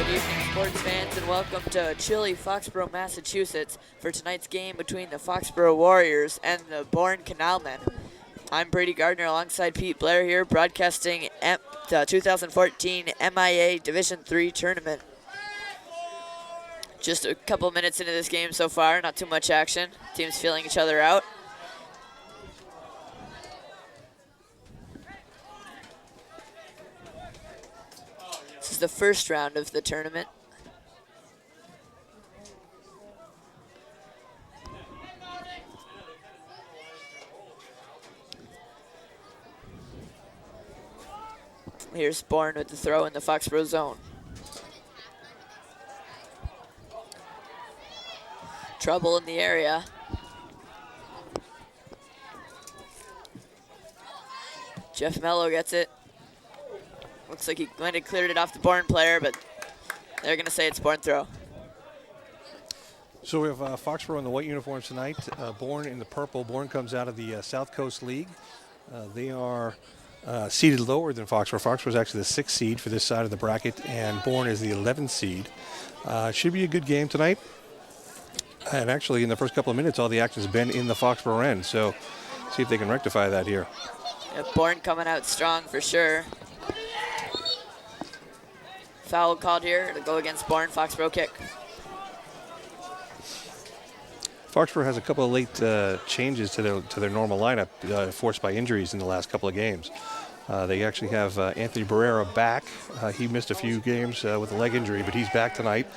Good evening, sports fans, and welcome to chilly Foxborough, Massachusetts for tonight's game between the Foxborough Warriors and the Bourne Canalmen. I'm Brady Gardner alongside Pete Blair here, broadcasting the 2014 MIAA Division III tournament. Just a couple minutes into this game so far, not too much action. Teams feeling each other out. This is the first round of the tournament. Here's Bourne with the throw in the Foxborough zone. Trouble in the area. Jeff Mello gets it. Looks like he might have cleared it off the Bourne player, but they're going to say it's Bourne throw. So we have Foxborough in the white uniforms tonight, Bourne in the purple. Bourne comes out of the South Coast League. They are seeded lower than Foxborough. Foxborough is actually the 6th seed for this side of the bracket, and Bourne is the 11th seed. Should be a good game tonight. And actually, in the first couple of minutes, all the action's been in the Foxborough end. So see if they can rectify that here. Yeah, Bourne coming out strong for sure. Foul called here to go against Bourne. Foxborough kick. Foxborough has a couple of late changes to their normal lineup, forced by injuries in the last couple of games. They actually have Anthony Barrera back. He missed a few games with a leg injury, but he's back tonight.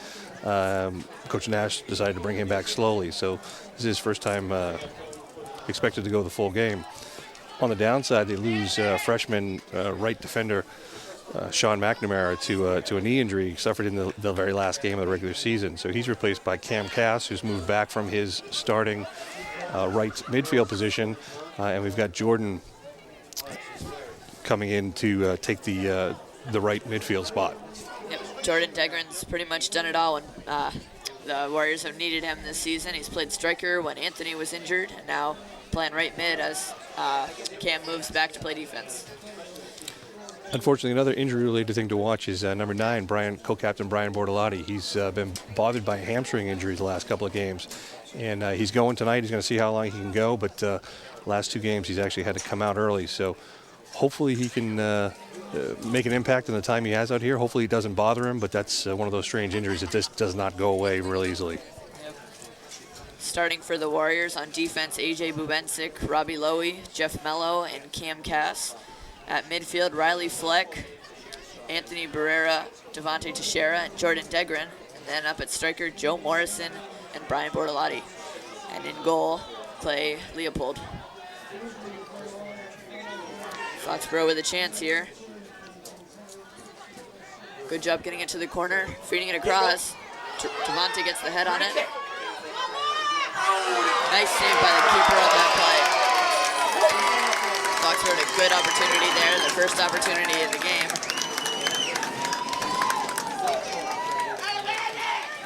Coach Nash decided to bring him back slowly, so this is his first time expected to go the full game. On the downside, they lose freshman right defender Sean McNamara to a knee injury he suffered in the very last game of the regular season. So he's replaced by Cam Cass, who's moved back from his starting right midfield position, and we've got Jordan coming in to take the right midfield spot. Yep, Jordan Degren's pretty much done it all when the Warriors have needed him this season. He's played striker when Anthony was injured, and now playing right mid as Cam moves back to play defense. Unfortunately, another injury-related thing to watch is number 9, co-captain Brian Bortolotti. He's been bothered by a hamstring injury the last couple of games, and he's going tonight. He's going to see how long he can go, but last 2 games he's actually had to come out early. So hopefully he can make an impact in the time he has out here. Hopefully it doesn't bother him, but that's one of those strange injuries that just does not go away real easily. Yep. Starting for the Warriors on defense, AJ Bubensic, Robbie Lowy, Jeff Mello, and Cam Cass. At midfield, Riley Fleck, Anthony Barrera, Devontae Teixeira, and Jordan Degren. And then up at striker, Joe Morrison and Brian Bortolotti. And in goal, Clay Leopold. Foxborough with a chance here. Good job getting it to the corner, feeding it across. Devontae gets the head on it. Nice save by the keeper on that play. Foxborough had a good opportunity there, the first opportunity of the game.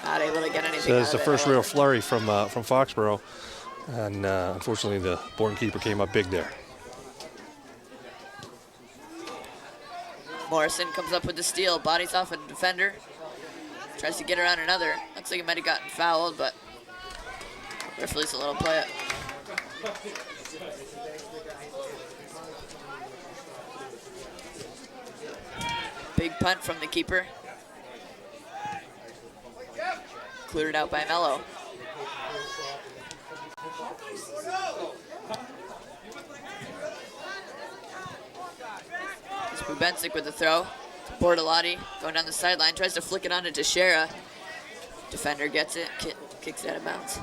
Not able to get anything So it's the first real real flurry from Foxborough, and unfortunately the Bourne keeper came up big there. Morrison comes up with the steal, bodies off a defender, tries to get around another. Looks like he might have gotten fouled, but referee's a little play it. Big punt from the keeper. Cleared out by Mello. It's Bubensic with the throw. Bortolotti going down the sideline, tries to flick it onto Teixeira. Defender gets it, kicks it out of bounds.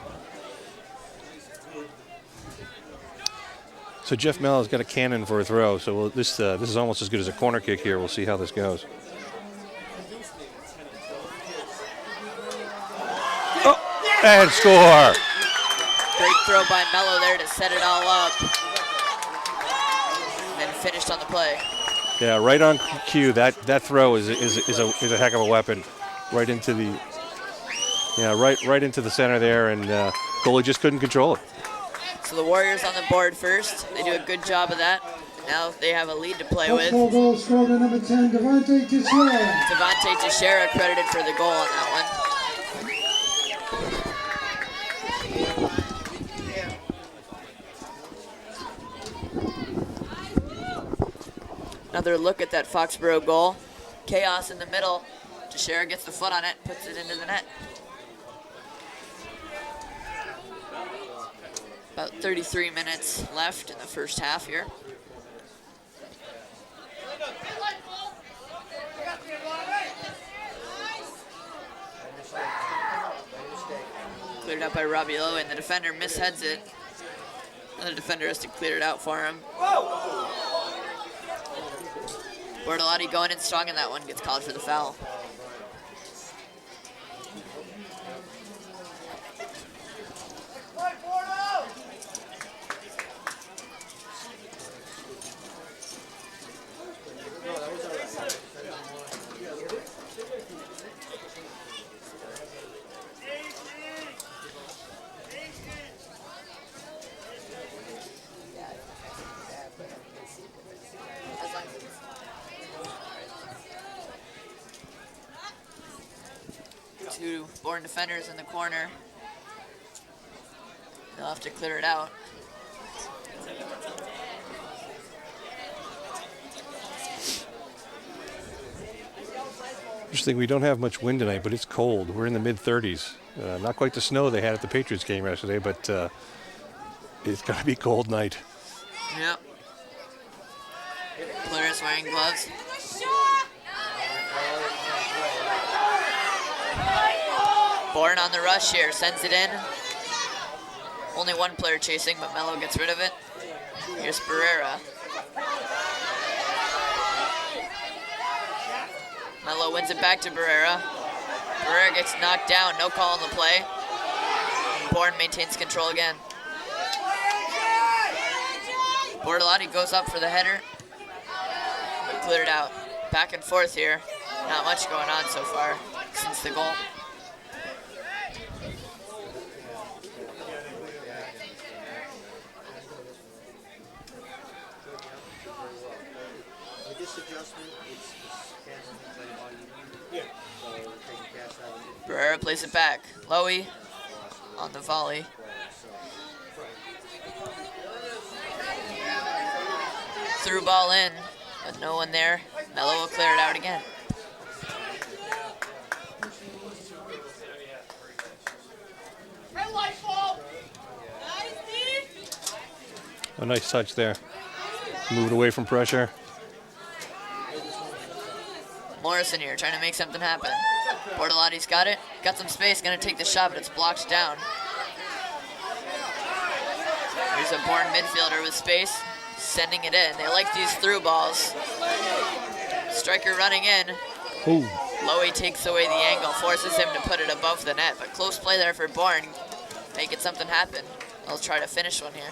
So Jeff Mello's got a cannon for a throw, so this is almost as good as a corner kick here. We'll see how this goes. Oh, and score! Great throw by Mello there to set it all up. And then finished on the play. Yeah, right on cue. That throw is a heck of a weapon. Right into the right into the center there, and goalie just couldn't control it. So the Warriors on the board first. They do a good job of that. Now they have a lead to play Foxborough with. goal scored by number 10, Devontae Teixeira. Devontae Teixeira credited for the goal on that one. Another look at that Foxborough goal. Chaos in the middle. Teixeira gets the foot on it, puts it into the net. About 33 minutes left in the first half here. Cleared out by Robbie Lowe, and the defender misheads it. Another defender has to clear it out for him. Bortolotti going in strong in that one, gets called for the foul. Two Bourne defenders in the corner. They'll have to clear it out. Interesting, we don't have much wind tonight, but it's cold. We're in the mid-30s. Not quite the snow they had at the Patriots game yesterday, but it's going to be a cold night. Yep. Players wearing gloves. Bourne on the rush here, sends it in. Only one player chasing, but Mello gets rid of it. Here's Barrera. Mello wins it back to Barrera. Barrera gets knocked down, no call on the play. Bourne maintains control again. Bortolotti goes up for the header, but cleared out. Back and forth here. Not much going on so far since the goal. Barrera plays it back. Lowy on the volley. Through ball in, but no one there. Mello will clear it out again. A nice touch there. Moved away from pressure. Morrison here trying to make something happen. Bortolotti's got it. Got some space, gonna take the shot, but it's blocked down. Here's a Bourne midfielder with space, sending it in. They like these through balls. Striker running in. Ooh. Lowy takes away the angle, forces him to put it above the net, but close play there for Bourne. Making something happen. I'll try to finish one here.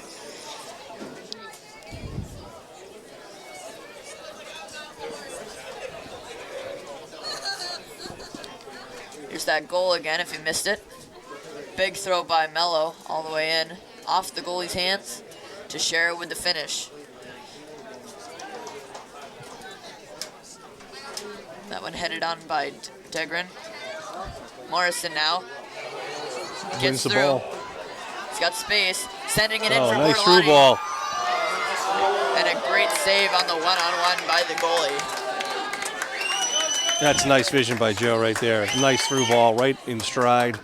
Here's that goal again if you missed it. Big throw by Mello all the way in. Off the goalie's hands. Teixeira with the finish. That one headed on by Degran. Morrison now. Gets the through. ball. He's got space. Sending it in for Nice Bortolotti. through ball. And a great save on the one-on-one by the goalie. That's nice vision by Joe right there. Nice through ball right in stride.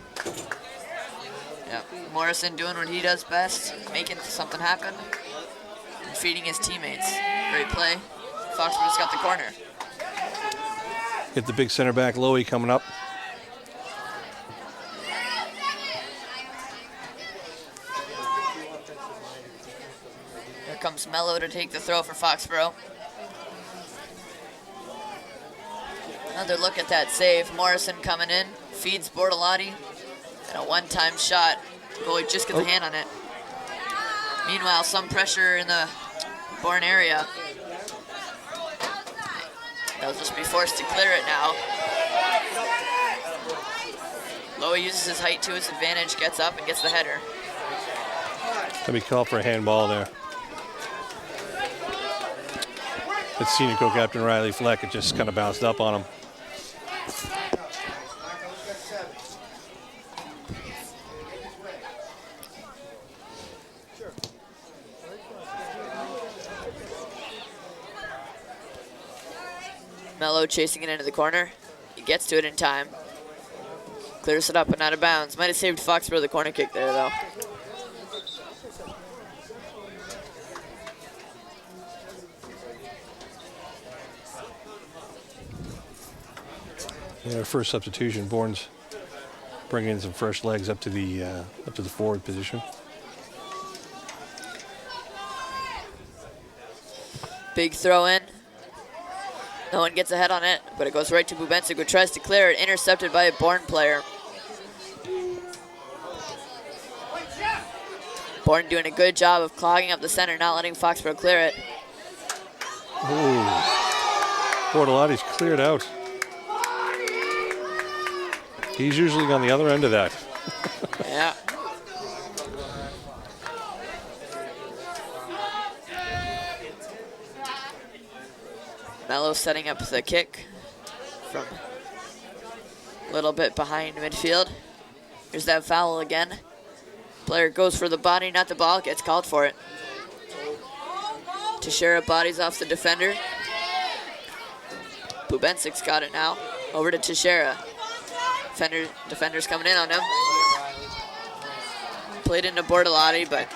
Yep. Morrison doing what he does best, making something happen, and feeding his teammates. Great play. Foxborough's got the corner. Get the big center back, Lowy, coming up. Here comes Mello to take the throw for Foxborough. Another look at that save. Morrison coming in, feeds Bortolotti, and a one-time shot. Goalie just gets a hand on it. Meanwhile, some pressure in the Bourne area. They'll just be forced to clear it now. Lowy uses his height to his advantage, gets up and gets the header. Let me call for a handball there. It's senior co-captain Riley Fleck. It just kind of bounced up on him. Mello chasing it into the corner. He gets to it in time. Clears it up and out of bounds. Might have saved Foxborough the corner kick there, though. Yeah, our first substitution, Bourne's bringing in some fresh legs up to the forward position. Big throw in. No one gets ahead on it, but it goes right to Bubensic, who tries to clear it, intercepted by a Bourne player. Bourne doing a good job of clogging up the center, not letting Foxborough clear it. Ooh. Bortolotti's cleared out. He's usually on the other end of that. Yeah. Mello setting up the kick from a little bit behind midfield. Here's that foul again. Player goes for the body, not the ball, gets called for it. Teixeira bodies off the defender. Bubensic's got it now. Over to Teixeira. Defender's coming in on him. Played into Bortolotti, but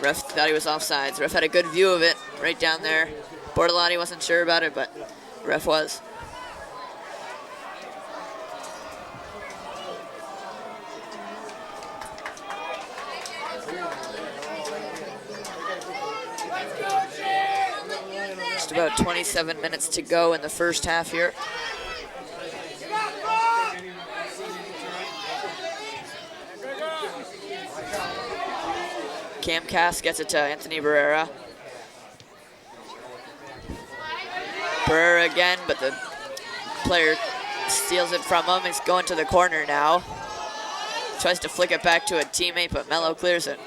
ref thought he was offsides. Ref had a good view of it right down there. Bortolotti wasn't sure about it, but ref was. Just about 27 minutes to go in the first half here. Cam Cass gets it to Anthony Barrera. Barrera again, but the player steals it from him. He's going to the corner now. Tries to flick it back to a teammate, but Mello clears it.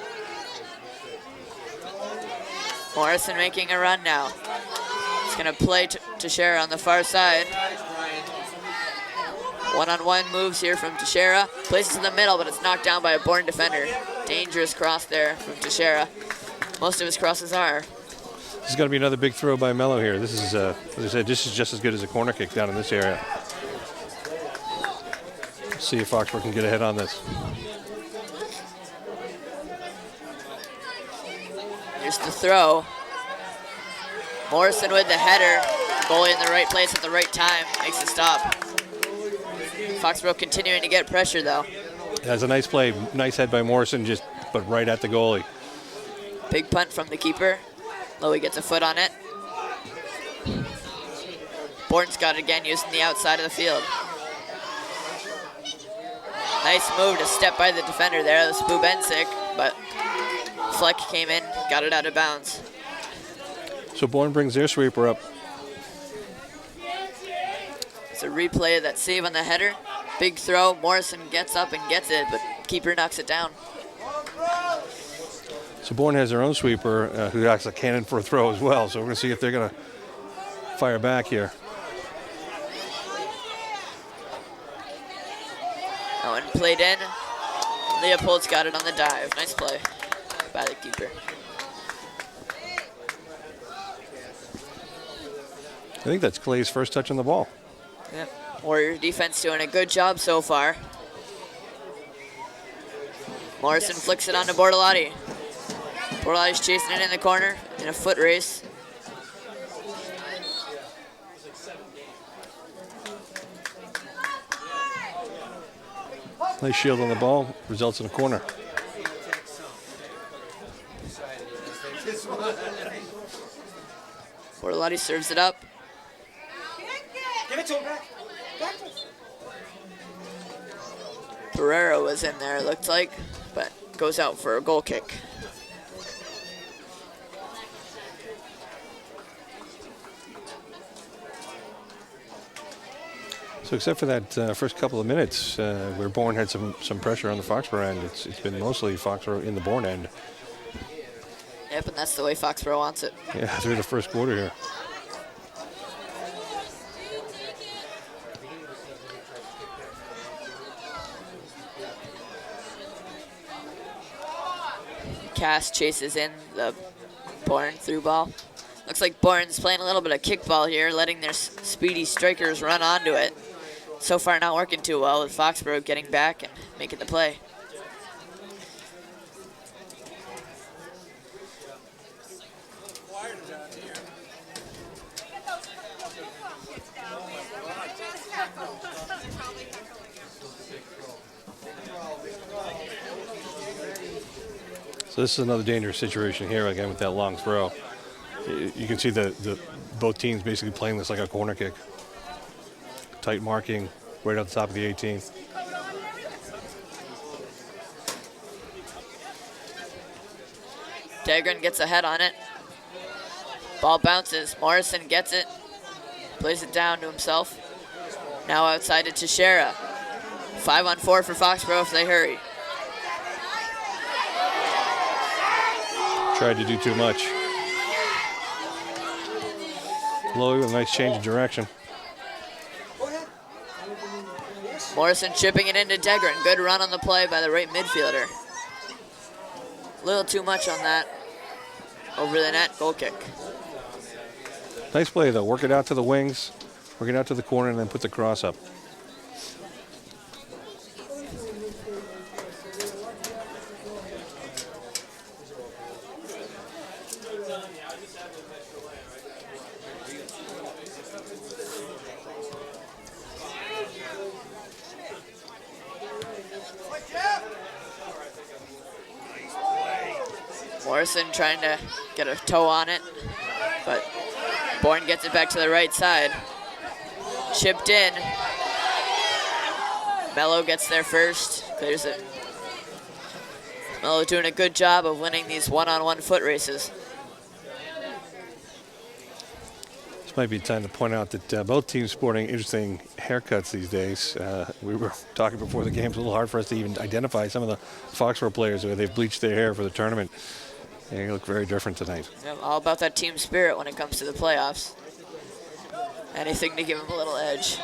Morrison making a run now. He's going to play Teixeira on the far side. One-on-one moves here from Teixeira. Places in the middle, but it's knocked down by a Bourne defender. Dangerous cross there from Teixeira. Most of his crosses are. This is going to be another big throw by Mello here. This is, as I said, this is just as good as a corner kick down in this area. Let's see if Foxborough can get ahead on this. Here's the throw. Morrison with the header. Goalie in the right place at the right time. Makes a stop. Foxborough continuing to get pressure, though. That's a nice play. Nice head by Morrison, but right at the goalie. Big punt from the keeper. Lowy gets a foot on it. Bourne's got it again, using the outside of the field. Nice move to step by the defender there. That was Bubensic, but Fleck came in, got it out of bounds. So Bourne brings their sweeper up. It's a replay of that save on the header. Big throw. Morrison gets up and gets it, but keeper knocks it down. So Bourne has their own sweeper who acts like a cannon for a throw as well. So we're going to see if they're going to fire back here. That one played in. Leopold's got it on the dive. Nice play by the keeper. I think that's Clay's first touch on the ball. Yeah. Warrior defense doing a good job so far. Morrison flicks it on to Bortolotti. Bortolotti's chasing it in the corner in a foot race. Nice shield on the ball, results in a corner. Bortolotti serves it up. Give it to him back. Barrera was in there, it looked like, but goes out for a goal kick. So except for that first couple of minutes where Bourne had some pressure on the Foxborough end, it's been mostly Foxborough in the Bourne end. Yep, and that's the way Foxborough wants it. Yeah, through the first quarter here. Cass chases in the Bourne through ball. Looks like Bourne's playing a little bit of kickball here, letting their speedy strikers run onto it. So far not working too well, with Foxborough getting back and making the play. So this is another dangerous situation here again with that long throw. You can see the both teams basically playing this like a corner kick. Tight marking right on the top of the 18. Degren gets ahead on it. Ball bounces. Morrison gets it. Plays it down to himself. Now outside to Teixeira. 5-on-4 for Foxborough if they hurry. Tried to do too much. Lowy with a nice change of direction. Morrison chipping it into Degren. Good run on the play by the right midfielder. A little too much on that. Over the net, goal kick. Nice play though. Work it out to the wings, work it out to the corner, and then put the cross up. Morrison trying to get a toe on it, but Bourne gets it back to the right side. Chipped in. Mello gets there first, clears it. Mello doing a good job of winning these one-on-one foot races. This might be time to point out that both teams sporting interesting haircuts these days. We were talking before the game, it's a little hard for us to even identify some of the Foxborough players where they've bleached their hair for the tournament. They look very different tonight. Yeah, all about that team spirit when it comes to the playoffs. Anything to give them a little edge.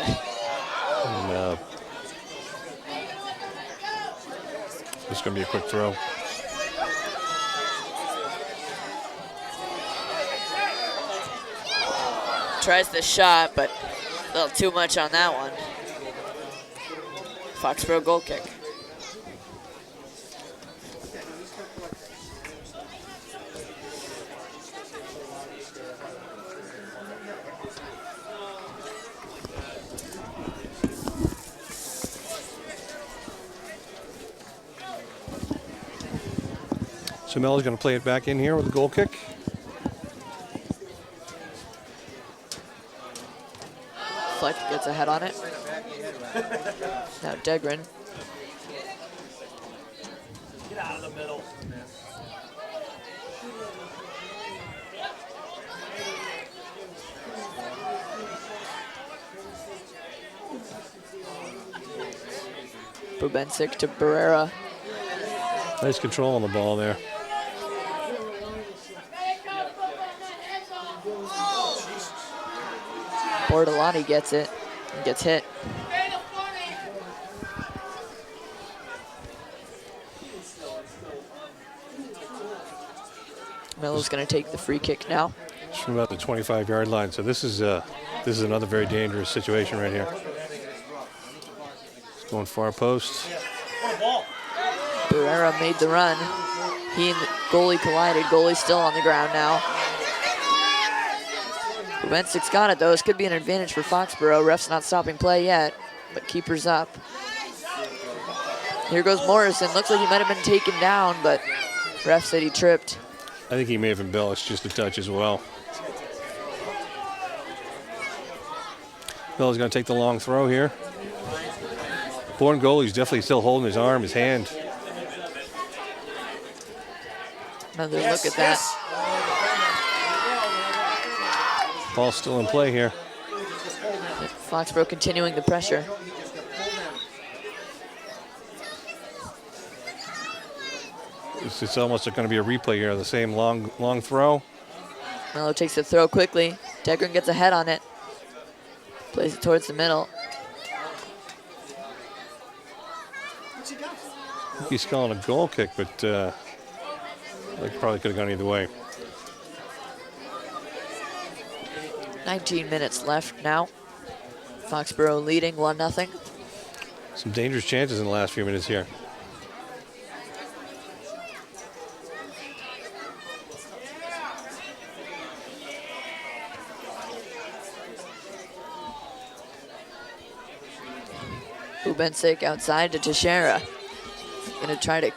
And, this is going to be a quick throw. Tries the shot, but a little too much on that one. Foxborough goal kick. So Mello's going to play it back in here with a goal kick. Fleck gets a head on it. Now Degren. Get out of the middle. Bubensic to Barrera. Nice control on the ball there. Bordelani gets it and gets hit. Mello's going to take the free kick now. It's from about the 25-yard line. So this is another very dangerous situation right here. It's going far post. Barrera made the run. He and the goalie collided. Goalie's still on the ground now. Bubensic's got it though. This could be an advantage for Foxborough. Ref's not stopping play yet, but keeper's up. Here goes Morrison. Looks like he might have been taken down, but ref said he tripped. I think he may have embellished just a touch as well. Bill's going to take the long throw here. Bourne goalie's definitely still holding his arm, his hand. Another look at that. Ball's still in play here. Foxborough continuing the pressure. It's almost going to be a replay here, the same long throw. Mello takes the throw quickly. Degren gets a head on it. Plays it towards the middle. He's calling a goal kick, but Like probably could have gone either way. 19 minutes left now. Foxborough leading 1-0. Some dangerous chances in the last few minutes here. Bubensic outside to Teixeira. Gonna try to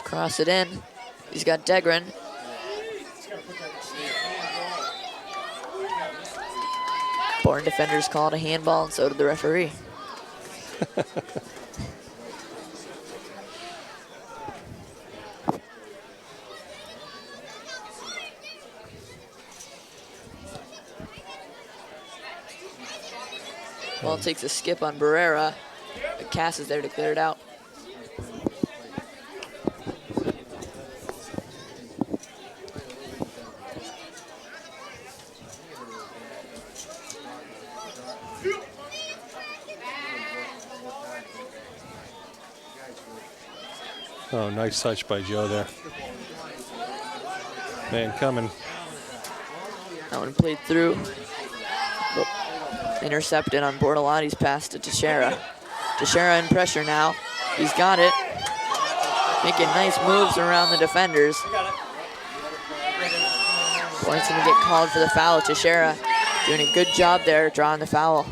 cross it in. He's got Degren. Bourne defenders called a handball, and so did the referee. Ball takes a skip on Barrera. But Cass is there to clear it out. Oh, nice touch by Joe there. Man coming. That one played through. Intercepted on Bortolotti's pass to Teixeira. Teixeira in pressure now. He's got it. Making nice moves around the defenders. Bourne's gonna get called for the foul. Teixeira doing a good job there, drawing the foul.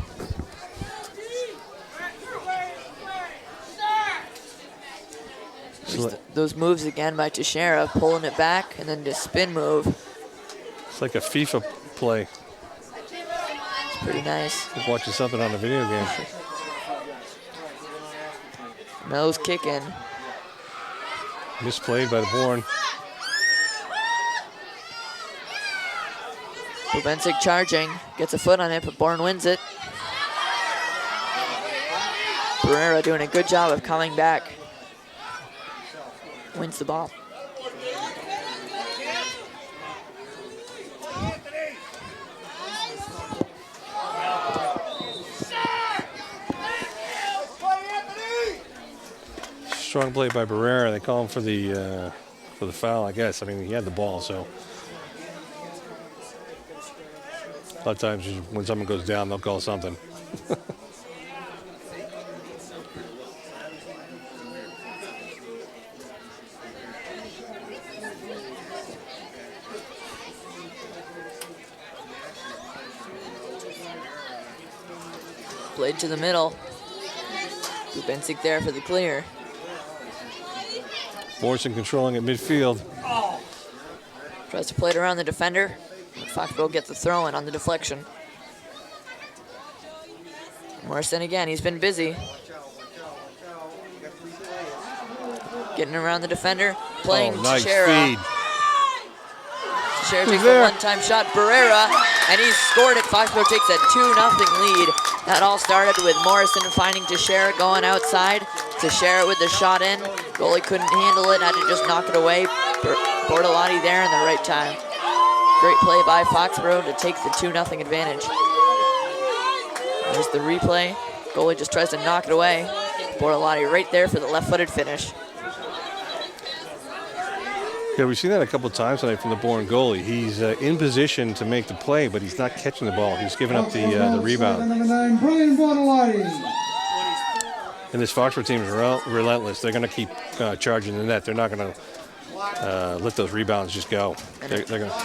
Those moves again by Teixeira, pulling it back, and then the spin move. It's like a FIFA play. It's pretty nice. Like watching something on a video game. Nose kicking. Misplayed by the Bourne. Bubensic charging, gets a foot on it, but Bourne wins it. Barrera doing a good job of coming back. Wins the ball. Strong play by Barrera. They call him for the foul, I guess. I mean, he had the ball, so. A lot of times when someone goes down, they'll call something. Played to the middle. Bubensic there for the clear. Morrison controlling at midfield. Tries to play it around the defender. Foxborough gets the throw in on the deflection. Morrison again, he's been busy. Getting around the defender, playing nice Teixeira. feed. Teixeira takes a one-time shot, Barrera, and he's scored it. Foxborough takes a 2-0 lead. That all started with Morrison finding Teixeira going outside. Teixeira with the shot in. Goalie couldn't handle it, had to just knock it away. Bortolotti there in the right time. Great play by Foxborough to take the 2-0 advantage. There's the replay. Goalie just tries to knock it away. Bortolotti right there for the left-footed finish. Yeah, we've seen that a couple of times tonight from the Bourne goalie. He's in position to make the play, but he's not catching the ball. He's giving up the rebound. Number 9, Brian Bortolotti. And this Foxborough team is relentless. They're going to keep charging the net. They're not going to let those rebounds just go. They're going to.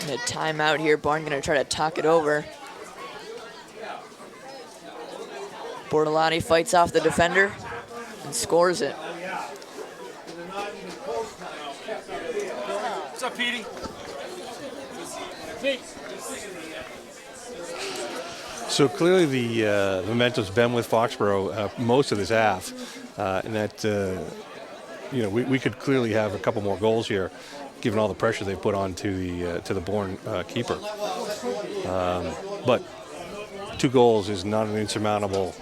A timeout here. Bourne going to try to talk it over. Bortolotti fights off the defender and scores it. What's up, Petey? So clearly the momentum's been with Foxborough most of this half, and that we could clearly have a couple more goals here, given all the pressure they put on to the Bourne keeper. But 2 goals is not an insurmountable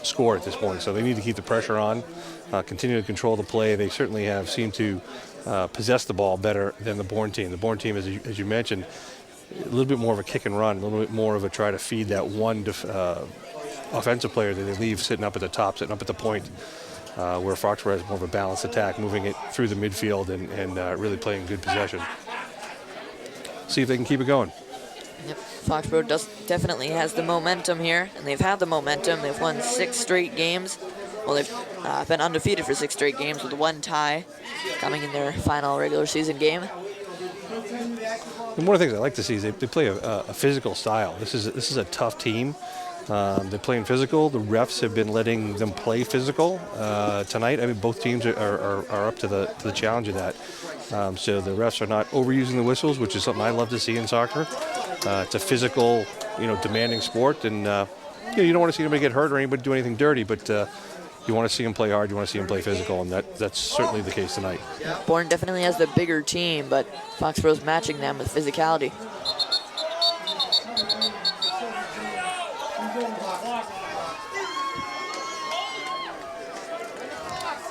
score at this point, so they need to keep the pressure on, continue to control the play. They certainly have seemed to possess the ball better than the Bourne team. The Bourne team, as you mentioned, a little bit more of a kick and run, a little bit more of a try to feed that one offensive player that they leave sitting up at the top, sitting up at the point. where Foxborough has more of a balanced attack, moving it through the midfield and really playing good possession. See if they can keep it going. Yep. Foxborough definitely has the momentum here, and they've had the momentum. They've won 6 straight games. Well, they've been undefeated for 6 straight games with 1 tie coming in their final regular season game. And one of the things I like to see is they play a physical style. This is a tough team. They're playing physical. The refs have been letting them play physical tonight. I mean, both teams are up to the challenge of that. So the refs are not overusing the whistles, which is something I love to see in soccer. It's a physical, demanding sport, and you don't want to see anybody get hurt or anybody do anything dirty, but you want to see them play hard. You want to see them play physical, and that's certainly the case tonight. Bourne definitely has the bigger team, but Foxborough's matching them with physicality.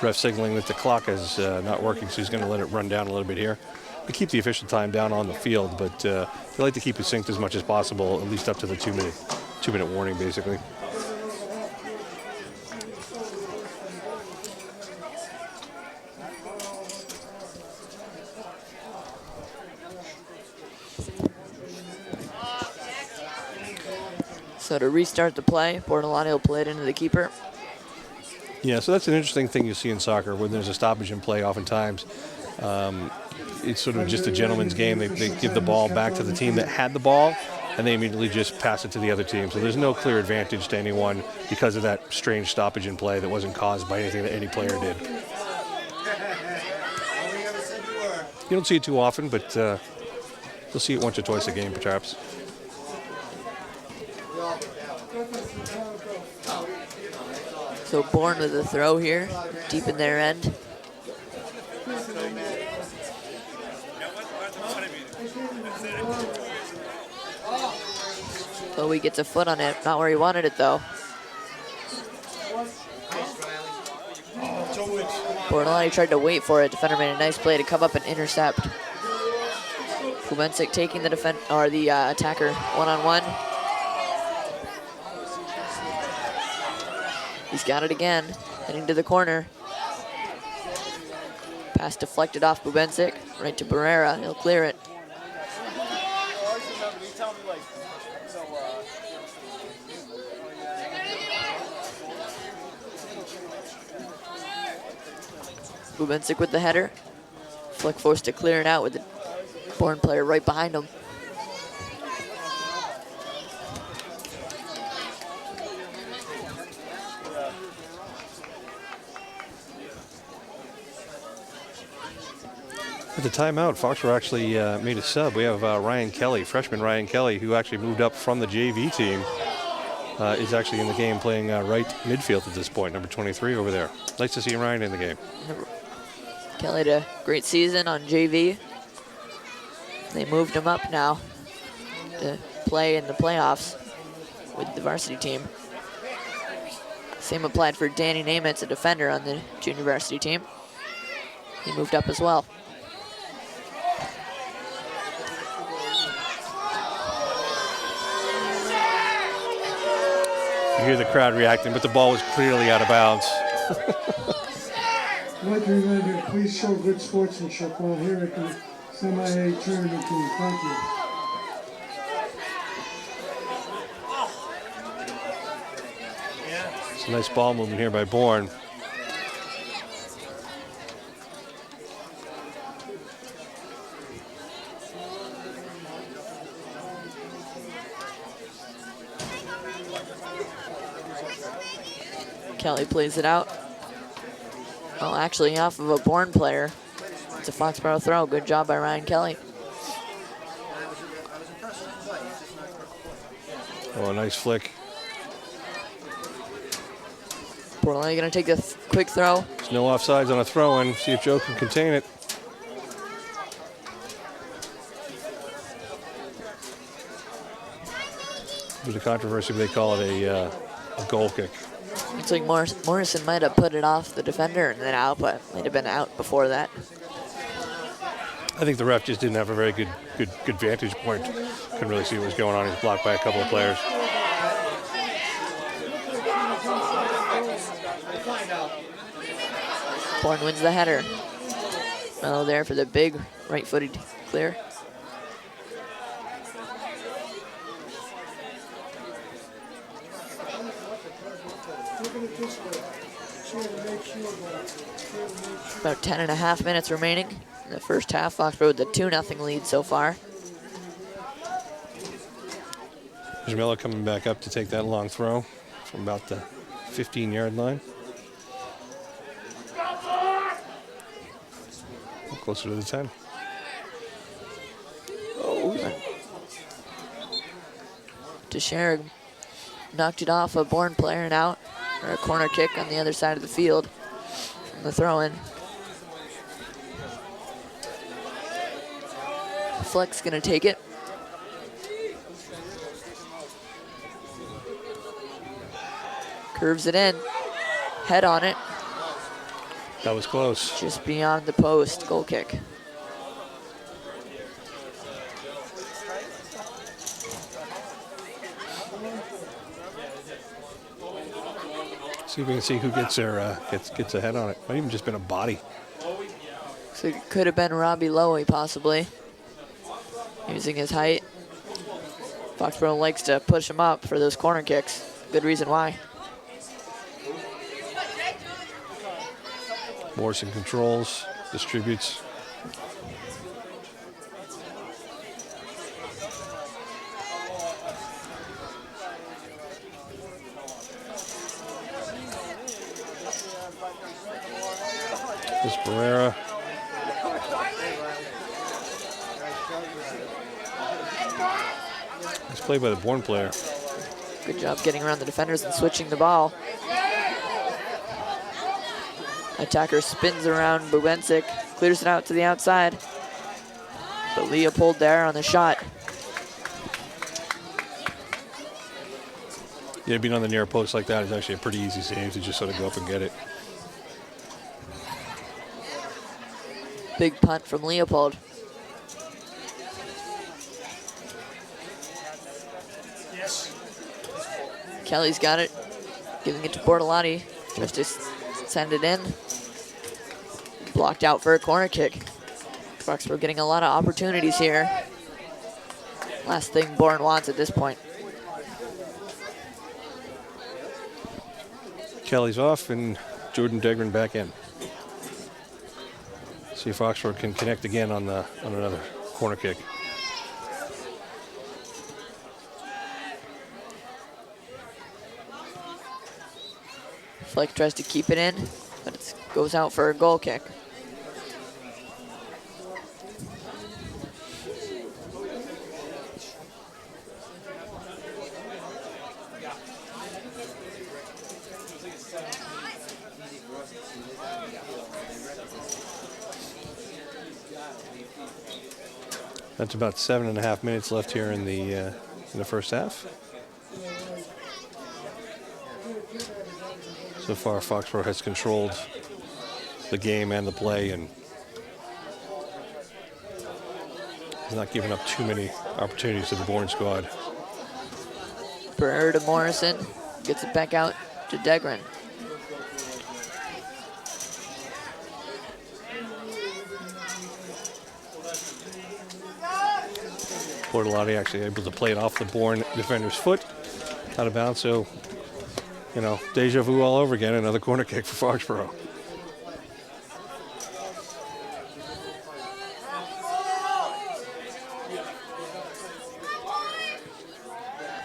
Ref signaling that the clock is not working, so he's going to let it run down a little bit here. We keep the official time down on the field, but we like to keep it synced as much as possible, at least up to the 2-minute warning, basically. So to restart the play, Bordelani will play it into the keeper. Yeah, so that's an interesting thing you see in soccer. When there's a stoppage in play, oftentimes it's sort of just a gentleman's game. They give the ball back to the team that had the ball, and they immediately just pass it to the other team. So there's no clear advantage to anyone because of that strange stoppage in play that wasn't caused by anything that any player did. You don't see it too often, but you'll see it once or twice a game, perhaps. So Bourne with a throw here, deep in their end. Lowy gets a foot on it, not where he wanted it though. Bordelani tried to wait for it. Defender made a nice play to come up and intercept. Kubensik taking the attacker one-on-one. He's got it again, heading to the corner. Pass deflected off Bubensik, right to Barrera. He'll clear it. Bubensik with the header. Flick forced to clear it out with the Bourne player right behind him. At the timeout, Foxborough actually made a sub. We have Ryan Kelly, freshman Ryan Kelly, who actually moved up from the JV team, is actually in the game playing right midfield at this point, number 23 over there. Nice to see Ryan in the game. Kelly had a great season on JV. They moved him up now to play in the playoffs with the varsity team. Same applied for Danny Namitz, a defender on the junior varsity team. He moved up as well. You hear the crowd reacting, but the ball was clearly out of bounds. I'd like to remind you, please show good sportsmanship while here at the MIAA tournament team. Thank you. It's a nice ball movement here by Bourne. Kelly plays it out. Oh, actually off of a Bourne player. It's a Foxborough throw. Good job by Ryan Kelly. Oh, a nice flick. Bordelani gonna take the quick throw. There's no offsides on a throw-in. See if Joe can contain it. There's a controversy, but they call it a goal kick. Looks like Morrison might have put it off the defender and then out, but might have been out before that. I think the ref just didn't have a very good vantage point. Couldn't really see what was going on. He was blocked by a couple of players. Bourne wins the header. Mello there for the big right-footed clear. About 10.5 minutes remaining in the first half. Foxborough with the 2-0 lead so far. Mello coming back up to take that long throw from about the 15-yard line. Closer to the 10. Teixeira knocked it off a Bourne player and out, or a corner kick on the other side of the field from the throw-in. Fleck's gonna take it. Curves it in, head on it. That was close. Just beyond the post, goal kick. See if we can see who gets their gets a head on it. Might even just been a body. So it could have been Robbie Lowy possibly, using his height. Foxborough likes to push him up for those corner kicks. Good reason why. Morrison controls, distributes. This Barrera. Nice play by the Bourne player. Good job getting around the defenders and switching the ball. Attacker spins around Bubensic, clears it out to the outside. But Leopold there on the shot. Yeah, being on the near post like that is actually a pretty easy save to just sort of go up and get it. Big punt from Leopold. Kelly's got it, giving it to Bortolotti. Tries to send it in. Blocked out for a corner kick. Foxborough getting a lot of opportunities here. Last thing Bourne wants at this point. Kelly's off and Jordan Degran back in. See if Foxborough can connect again on another corner kick. Fleck tries to keep it in, but it goes out for a goal kick. That's about 7.5 minutes left here in the first half. So far, Foxborough has controlled the game and the play, and has not given up too many opportunities to the Bourne squad. Barrera to Morrison, gets it back out to Degran. Bortolotti actually able to play it off the Bourne defender's foot, out of bounds. So, you know, deja vu all over again. Another corner kick for Foxborough.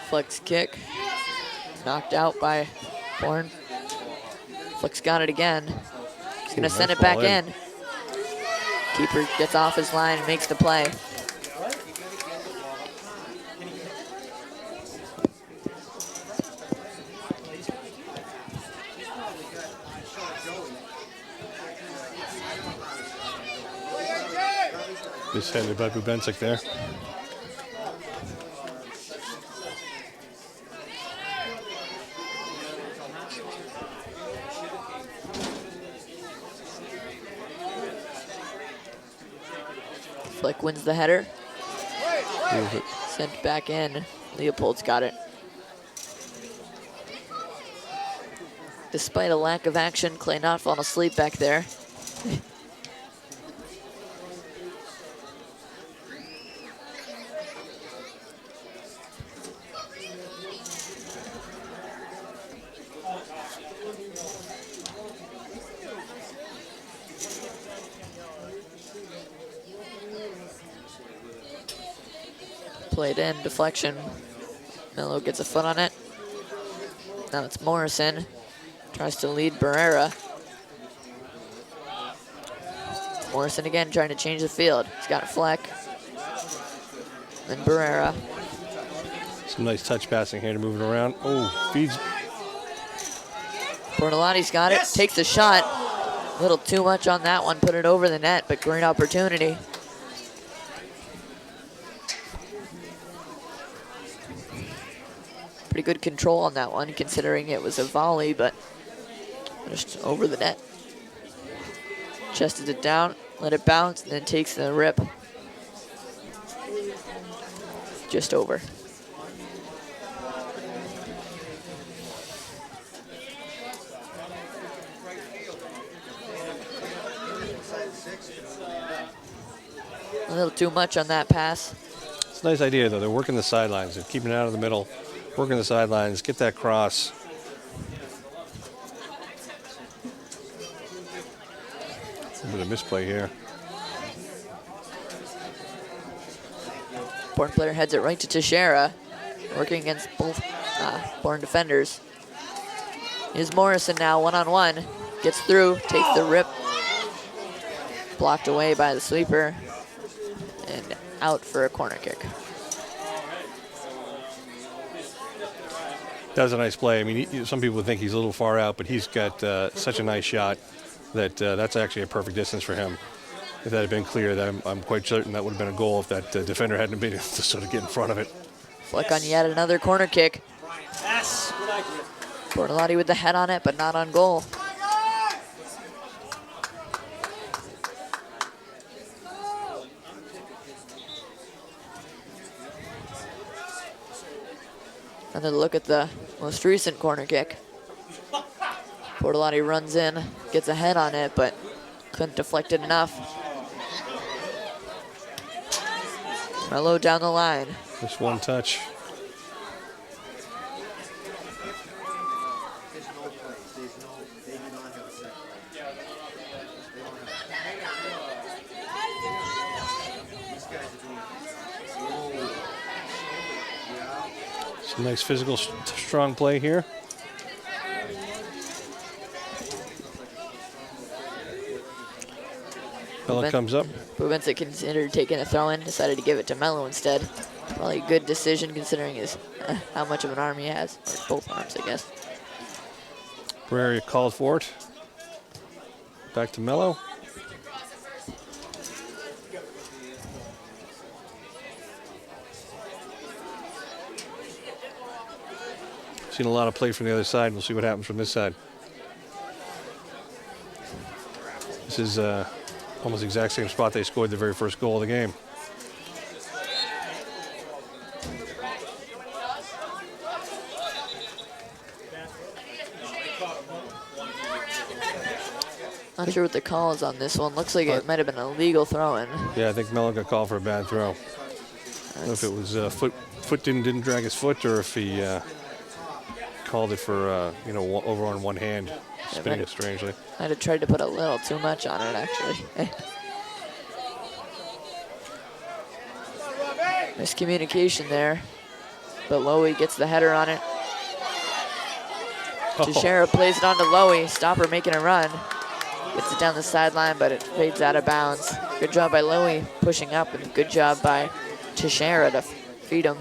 Fleck's kick, knocked out by Bourne. Fleck's got it again. He's gonna send it back in. Keeper gets off his line and makes the play. Mishanded by Bubensic there. Fleck wins the header. Sent back in. Leopold's got it. Despite a lack of action, Clay not falling asleep back there. Played in, deflection. Melo gets a foot on it. Now it's Morrison. Tries to lead Barrera. Morrison again trying to change the field. He's got Fleck. Then Barrera. Some nice touch passing here to move it around. Oh, feeds. Bortolotti's got it, takes a shot. A little too much on that one, put it over the net, but great opportunity. Pretty good control on that one, considering it was a volley, but just over the net. Chested it down, let it bounce, and then takes the rip. Just over. A little too much on that pass. It's a nice idea, though. They're working the sidelines. They're keeping it out of the middle, working the sidelines, get that cross. A bit of misplay here. Bourne player heads it right to Teixeira, working against both Bourne defenders. Here's Morrison now, one-on-one. Gets through, takes the rip. Blocked away by the sweeper. And out for a corner kick. That was a nice play. I mean, some people think he's a little far out, but he's got such a nice shot that that's actually a perfect distance for him. If that had been clear, that I'm quite certain that would have been a goal if that defender hadn't been able to sort of get in front of it. Fleck on yet another corner kick. Yes. Bortolotti with the head on it, but not on goal. Another look at the most recent corner kick. Bortolotti runs in, gets a head on it, but couldn't deflect it enough. Melo down the line. Just one touch. Some nice physical, strong play here. Melo comes up. Bubensic considered taking a throw in, decided to give it to Melo instead. Probably a good decision considering his how much of an arm he has, or both arms, I guess. Barrera called for it. Back to Melo. Seen a lot of play from the other side. We'll see what happens from this side. This is almost the exact same spot they scored the very first goal of the game. Not sure what the call is on this one. Looks like it might have been a legal throw-in. Yeah, I think Melo got called for a bad throw. I don't know if it was foot didn't drag his foot, or if he called it for over on one hand, spinning it strangely. Might have tried to put a little too much on it, actually. Miscommunication there, but Lowy gets the header on it. Teixeira plays it on to Lowy. Stopper making a run. Gets it down the sideline, but it fades out of bounds. Good job by Lowy pushing up, and good job by Teixeira to feed him.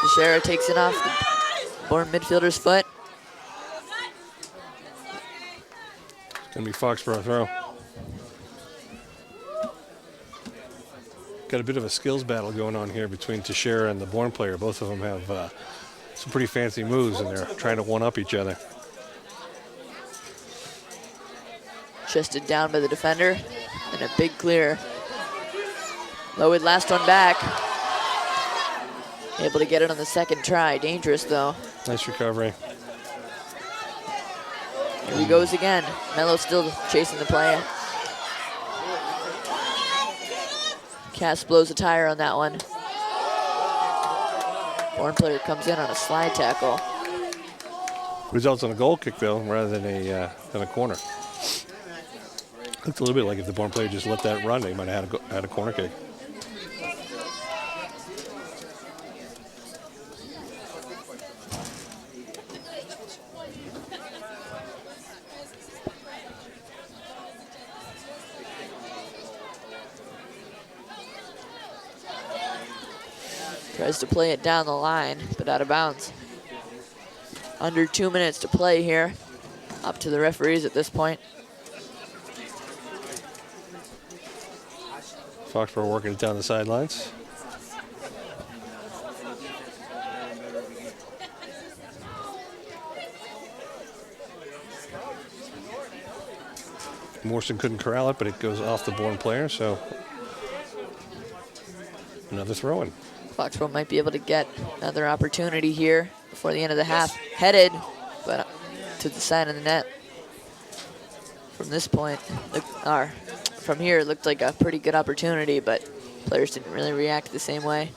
Teixeira takes it off the Bourne midfielder's foot. It's going to be Foxborough throw. Got a bit of a skills battle going on here between Teixeira and the Bourne player. Both of them have some pretty fancy moves, and they're trying to one-up each other. Chested down by the defender, and a big clear. Lowy last one back. Able to get it on the second try. Dangerous, though. Nice recovery. Here he goes again. Mello still chasing the play. Cass blows a tire on that one. Bourne player comes in on a slide tackle. Results in a goal kick, though, rather than a corner. Looked a little bit like if the Bourne player just let that run, they might have had a corner kick. Tries to play it down the line, but out of bounds. Under 2 minutes to play here. Up to the referees at this point. Foxborough working it down the sidelines. Morrison couldn't corral it, but it goes off the Bourne player, so another throw-in. Foxborough might be able to get another opportunity here before the end of the half. Headed, but to the side of the net. From this point, from here, it looked like a pretty good opportunity, but players didn't really react the same way.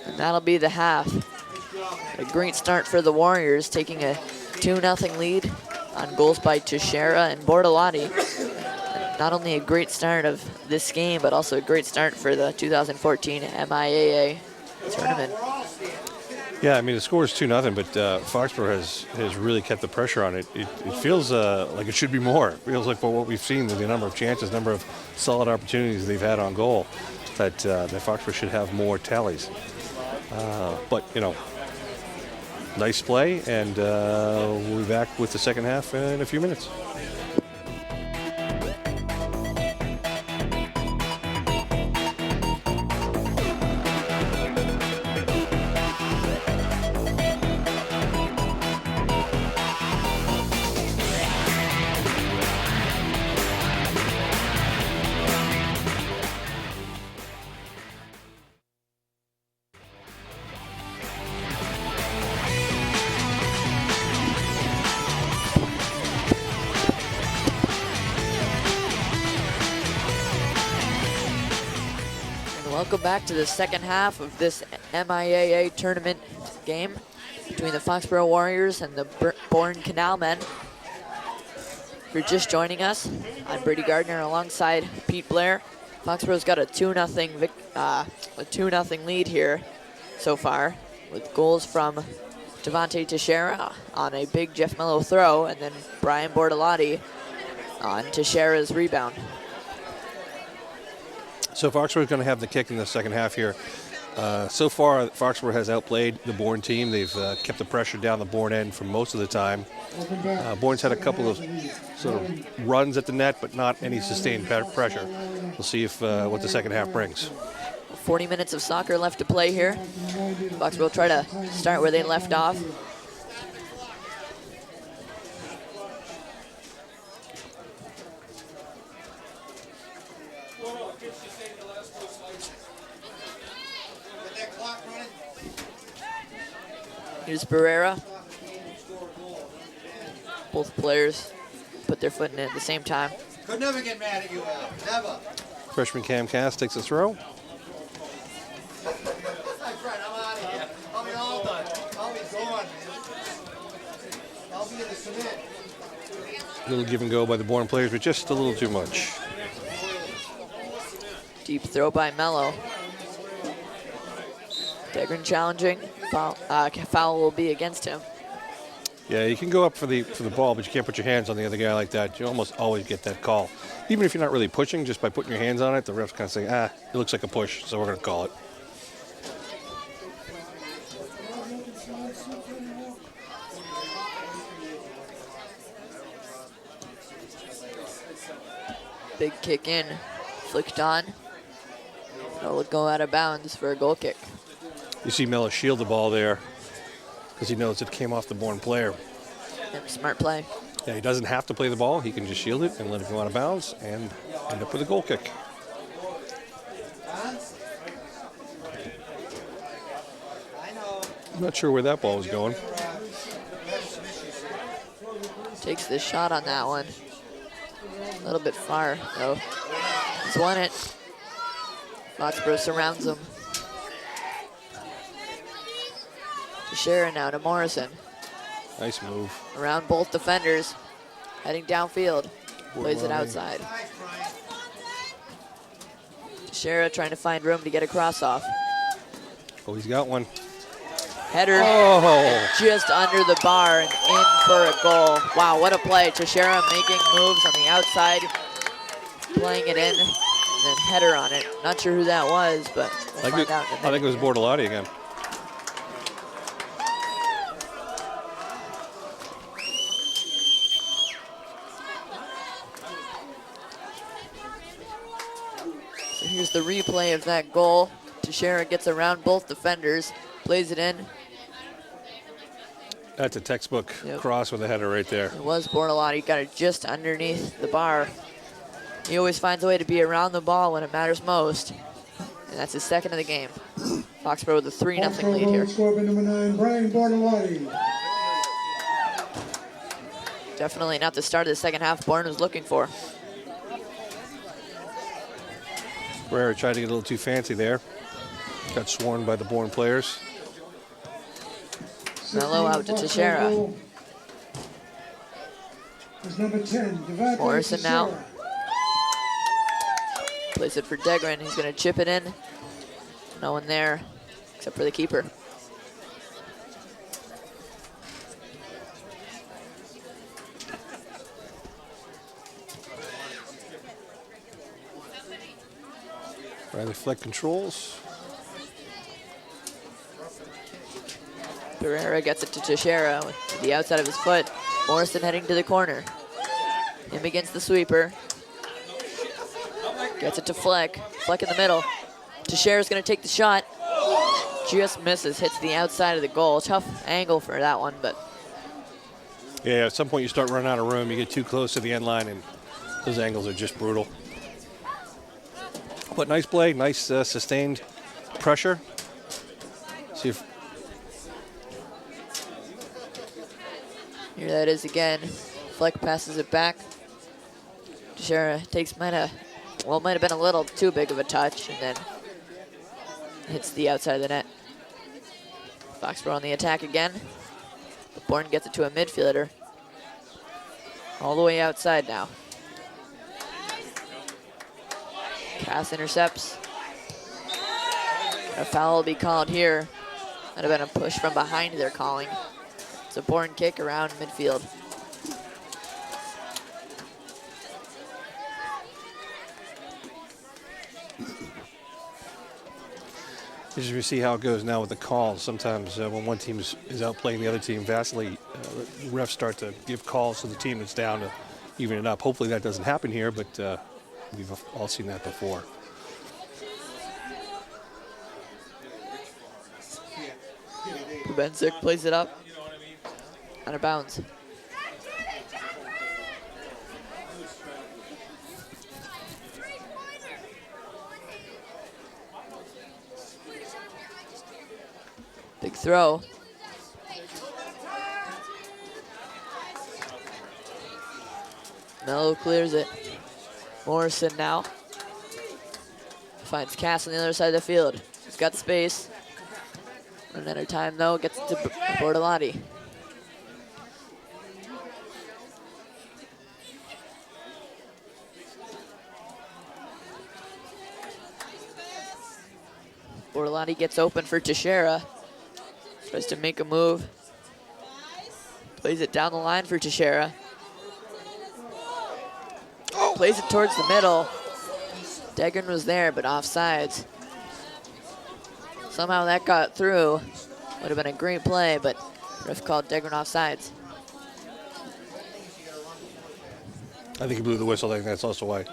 And that'll be the half. A great start for the Warriors, taking a 2-0 lead on goals by Teixeira and Bortolotti. Not only a great start of this game, but also a great start for the 2014 MIAA tournament. Yeah, I mean, the score is 2-0, but Foxborough has really kept the pressure on it. It feels like it should be more. It feels like for what we've seen, the number of chances, number of solid opportunities they've had on goal, that Foxborough should have more tallies. But, you know, nice play, and we'll be back with the second half in a few minutes. Welcome back to the second half of this MIAA tournament game between the Foxborough Warriors and the Bourne Canalmen. If you're just joining us, I'm Brady Gardner alongside Pete Blair. Foxborough's got a 2-0 lead here so far, with goals from Devontae Teixeira on a big Jeff Mello throw, and then Brian Bortolotti on Teixeira's rebound. So Foxborough is going to have the kick in the second half here. So far, Foxborough has outplayed the Bourne team. They've kept the pressure down the Bourne end for most of the time. Bourne's had a couple of sort of runs at the net, but not any sustained pressure. We'll see if what the second half brings. 40 minutes of soccer left to play here. Foxborough will try to start where they left off. Here's Barrera. Both players put their foot in it at the same time. Could never get mad at you, Al. Never. Freshman Cam Cass takes a throw. That's right, I'm out of here. I'll be all done. I'll be gone, man. I'll be in the cement. Little give and go by the Bourne players, but just a little too much. Deep throw by Mello. Degran challenging. Foul will be against him. Yeah, you can go up for the ball, but you can't put your hands on the other guy like that. You almost always get that call. Even if you're not really pushing, just by putting your hands on it, the refs kind of say, it looks like a push, so we're going to call it. Big kick in, flicked on. It'll go out of bounds for a goal kick. You see Mello shield the ball there because he knows it came off the Bourne player. Smart play. Yeah, he doesn't have to play the ball. He can just shield it and let it go out of bounds and end up with a goal kick. I'm not sure where that ball was going. Takes the shot on that one. A little bit far, though. He's won it. Foxborough surrounds him. Teixeira now to Morrison. Nice move. Around both defenders. Heading downfield. Plays it outside. Teixeira trying to find room to get a cross off. Oh, he's got one. Header. Oh. Just under the bar and in for a goal. Wow, what a play. Teixeira making moves on the outside. Playing it in. And then header on it. Not sure who that was, but we'll find out in a minute. I think it was Bortolotti again. So here's the replay of that goal. Teixeira gets around both defenders, plays it in. That's a textbook cross with a header right there. It was Bortolotti, got it just underneath the bar. He always finds a way to be around the ball when it matters most. And that's his second of the game. Foxborough with a 3-0 lead here. Score by number 9, Brian Bortolotti. Definitely not the start of the second half Bourne was looking for. Barrera tried to get a little too fancy there. Got sworn by the Bourne players. Mello out to Teixeira. Is number 10, Devante Morrison now. Teixeira. Plays it for Degran. He's going to chip it in. No one there except for the keeper. Riley Fleck controls. Barrera gets it to Teixeira with the outside of his foot. Morrison heading to the corner. Him against the sweeper. Gets it to Fleck. Fleck in the middle. Teixeira's going to take the shot. Just misses, hits the outside of the goal. Tough angle for that one, but. Yeah, at some point you start running out of room. You get too close to the end line, and those angles are just brutal. But nice play, nice sustained pressure. See if. Here that is again. Fleck passes it back. Teixeira takes might have been a little too big of a touch, and then hits the outside of the net. Foxborough on the attack again. But Bourne gets it to a midfielder. All the way outside now. Pass intercepts. A foul will be called here. Might have been a push from behind they're calling. It's a Bourne kick around midfield. As you see how it goes now with the calls. Sometimes when one team is outplaying the other team vastly, refs start to give calls to the team that's down to even it up. Hopefully that doesn't happen here, but we've all seen that before. Bubenzik plays it up. Out of bounds. Big throw. Mello clears it. Morrison now. Finds Cass on the other side of the field. He's got space. Run out of time though, gets it to Bortolotti. Bortolotti gets open for Teixeira. Tries to make a move. Plays it down the line for Teixeira. Plays it towards the middle. Degran was there, but offsides. Somehow that got through. Would have been a great play, but ref called Degran offsides. I think he blew the whistle. I think that's also why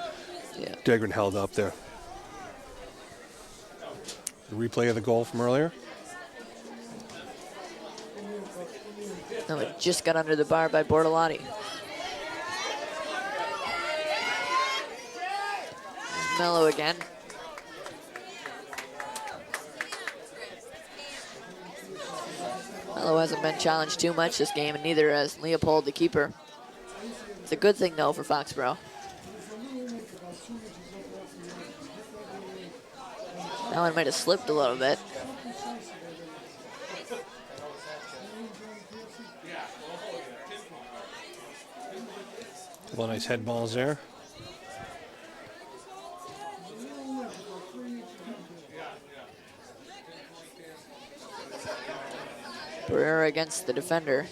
Degran held up there. The replay of the goal from earlier. No, it just got under the bar by Bortolotti. Mello again. Mello hasn't been challenged too much this game, and neither has Leopold, the keeper. It's a good thing, though, for Foxborough. That one might have slipped a little bit. A couple of nice head balls there. Barrera against the defender.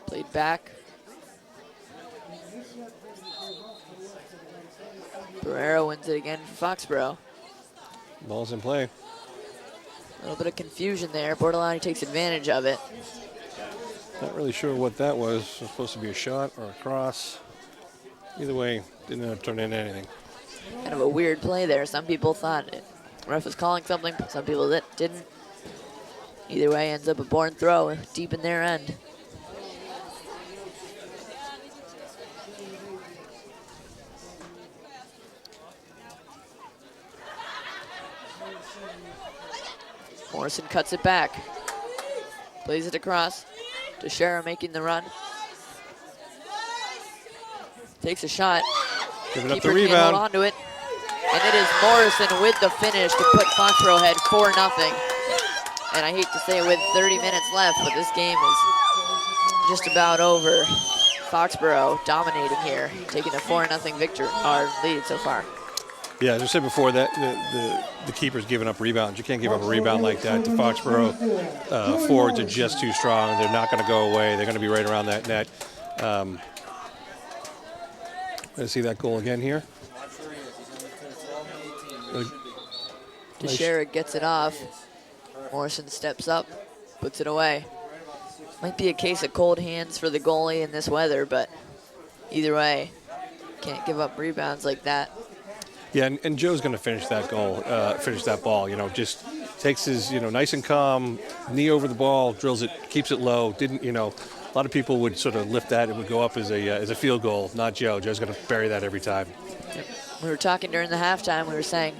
Played back. Barrera wins it again for Foxborough. Ball's in play. A little bit of confusion there. Bordelani takes advantage of it. Not really sure what that was. It was supposed to be a shot or a cross. Either way, didn't end up turning into anything. Kind of a weird play there. Some people thought it. Ref was calling something. Some people didn't. Either way, ends up a Bourne throw deep in their end. Morrison cuts it back. Plays it across. Teixeira making the run. Takes a shot. Giving up the Keeper can't rebound. hold on to it. And it is Morrison with the finish to put Foxborough ahead 4-0. And I hate to say it with 30 minutes left, but this game is just about over. Foxborough dominating here, taking a 4-0 victory, or lead so far. Yeah, as I said before, that the keeper's giving up rebounds. You can't give up a rebound like that to Foxborough. Forwards are just too strong. They're not going to go away. They're going to be right around that net. Let's see that goal again here. Teixeira gets it off. Morrison steps up, puts it away. Might be a case of cold hands for the goalie in this weather, but either way, can't give up rebounds like that. Yeah, and Joe's going to finish that goal, finish that ball. You know, just takes his, nice and calm, knee over the ball, drills it, keeps it low. Didn't, a lot of people would sort of lift that. It would go up as a field goal. Not Joe. Joe's going to bury that every time. Yep. We were talking during the halftime. We were saying,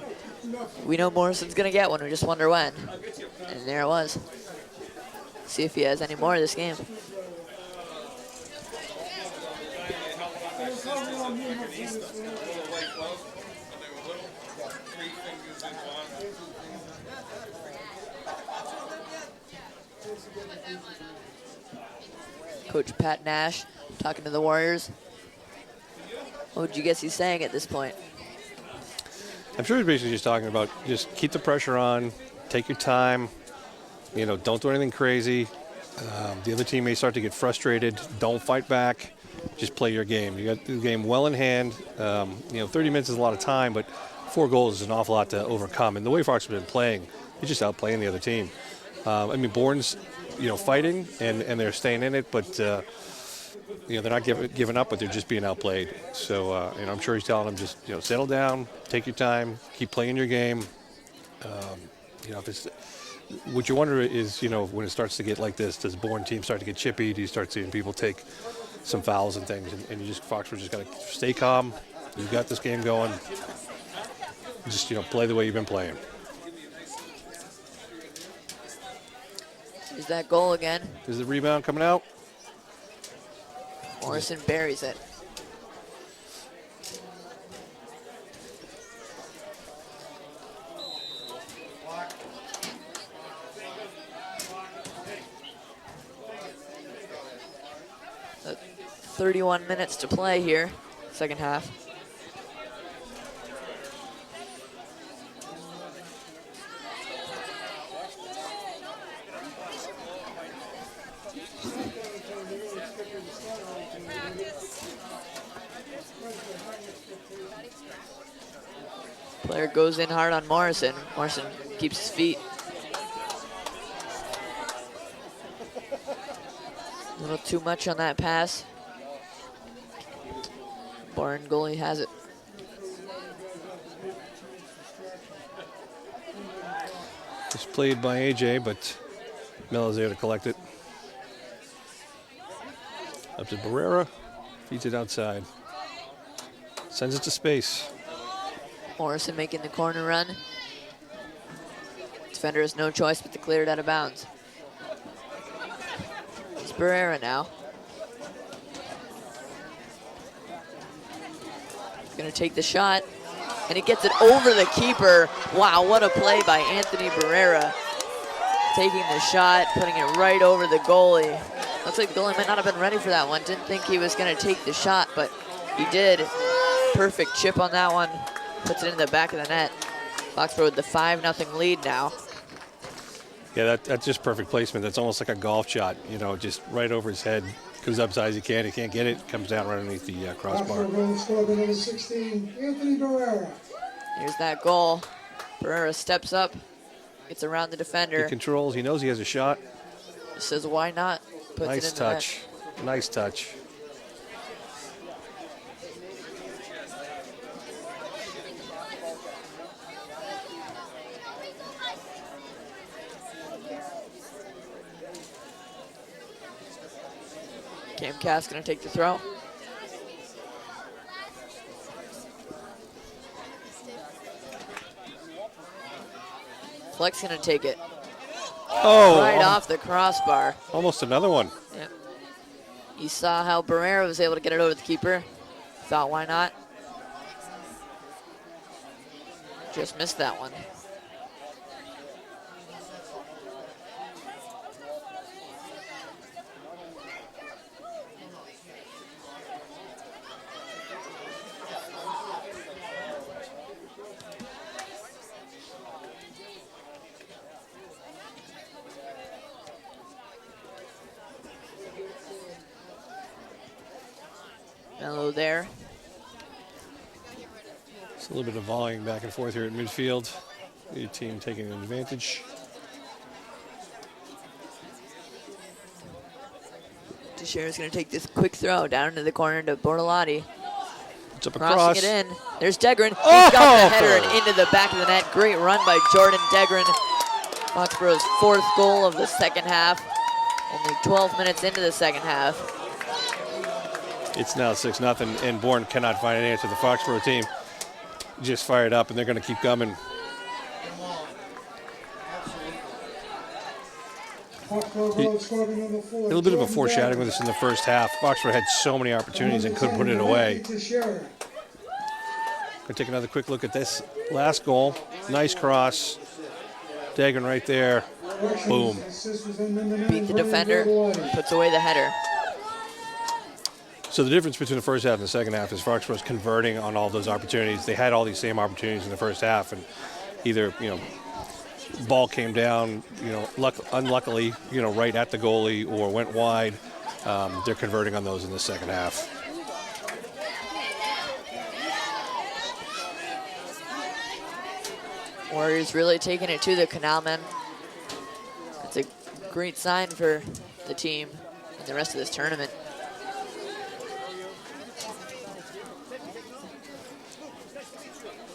we know Morrison's going to get one. We just wonder when. And there it was. See if he has any more of this game. Coach Pat Nash talking to the Warriors. What would you guess he's saying at this point? I'm sure he's basically just talking about just keep the pressure on, take your time, don't do anything crazy. The other team may start to get frustrated. Don't fight back. Just play your game. You got the game well in hand. 30 minutes is a lot of time, but 4 goals is an awful lot to overcome. And the way Fox has been playing, he's just outplaying the other team. Bourne's, fighting and they're staying in it, but they're not giving up, but they're just being outplayed. So I'm sure he's telling them just settle down, take your time, keep playing your game. If it's what you wonder is when it starts to get like this, does Bourne team start to get chippy? Do you start seeing people take some fouls and things? And Foxborough just got to stay calm. You've got this game going. Just play the way you've been playing. Is that goal again? Is the rebound coming out? Morrison buries it. Uh, 31 minutes to play here, second half. Player goes in hard on Morrison. Morrison keeps his feet. A little too much on that pass. Bourne goalie has it. It's played by AJ, but Melo's there to collect it. Up to Barrera, feeds it outside. Sends it to space. Morrison making the corner run. Defender has no choice but to clear it out of bounds. It's Barrera now. He's gonna take the shot, and he gets it over the keeper. Wow, what a play by Anthony Barrera. Taking the shot, putting it right over the goalie. Looks like the goalie might not have been ready for that one. Didn't think he was gonna take the shot, but he did. Perfect chip on that one. Puts it in the back of the net. Foxborough with the 5-0 lead now. Yeah, that's just perfect placement. That's almost like a golf shot, you know, just right over his head. Goes up as high as he can. He can't get it. Comes down right underneath the crossbar. Foxborough goal scored by number 16, Anthony Barrera. Here's that goal. Barrera steps up, gets around the defender. He controls. He knows he has a shot. Says, why not? Puts Nice it in touch. Nice touch. the net. Cam Cass gonna take the throw. Fleck's gonna take it. Oh, Right off the crossbar. almost another one. Yep. You saw how Barrera was able to get it over the keeper. Thought, why not? Just missed that one. Mello there. It's a little bit of volleying back and forth here at midfield. The team taking an advantage. Teixeira's going to take this quick throw down into the corner to Bortolotti. It's up Crossing across. it in. There's Degran. Oh! He's got the header and into the back of the net. Great run by Jordan Degran. Foxborough's 4th goal of the second half. Only 12 minutes into the second half. It's now 6-0, and Bourne cannot find an answer. The Foxborough team just fired up, and they're going to keep coming. Foxborough goal scored by number 4. A little bit of a foreshadowing with this in the first half. Foxborough had so many opportunities and couldn't put it away. Teixeira. Going to take another quick look at this last goal. Nice cross. Dagan right there. Boom. Beat the defender, puts away the header. So the difference between the first half and the second half is Foxborough's converting on all those opportunities. They had all these same opportunities in the first half, and either, ball came down, unluckily, right at the goalie or went wide. They're converting on those in the second half. Warriors really taking it to the Canalmen. It's a great sign for the team and the rest of this tournament.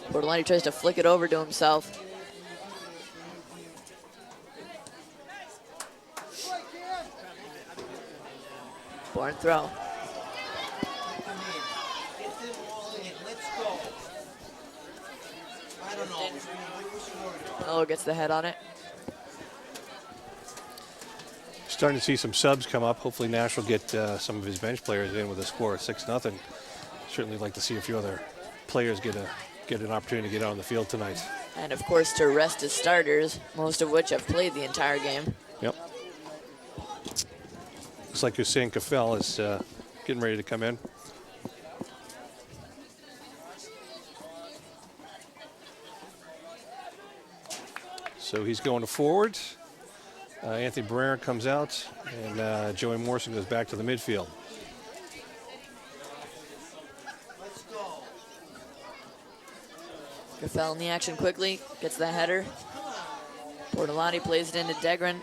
Bortolotti tries to flick it over to himself. Bourne throw. Oh, gets the head on it. Starting to see some subs come up. Hopefully Nash will get some of his bench players in with a score of 6-0. Certainly like to see a few other players get an opportunity to get out on the field tonight. And of course to rest his starters, most of which have played the entire game. Yep. Looks like Hussein Kafel is getting ready to come in. So he's going to forward. Anthony Barrera comes out, and Joey Morrison goes back to the midfield. Gaffel in the action quickly, gets the header. Bortolotti plays it into Degran.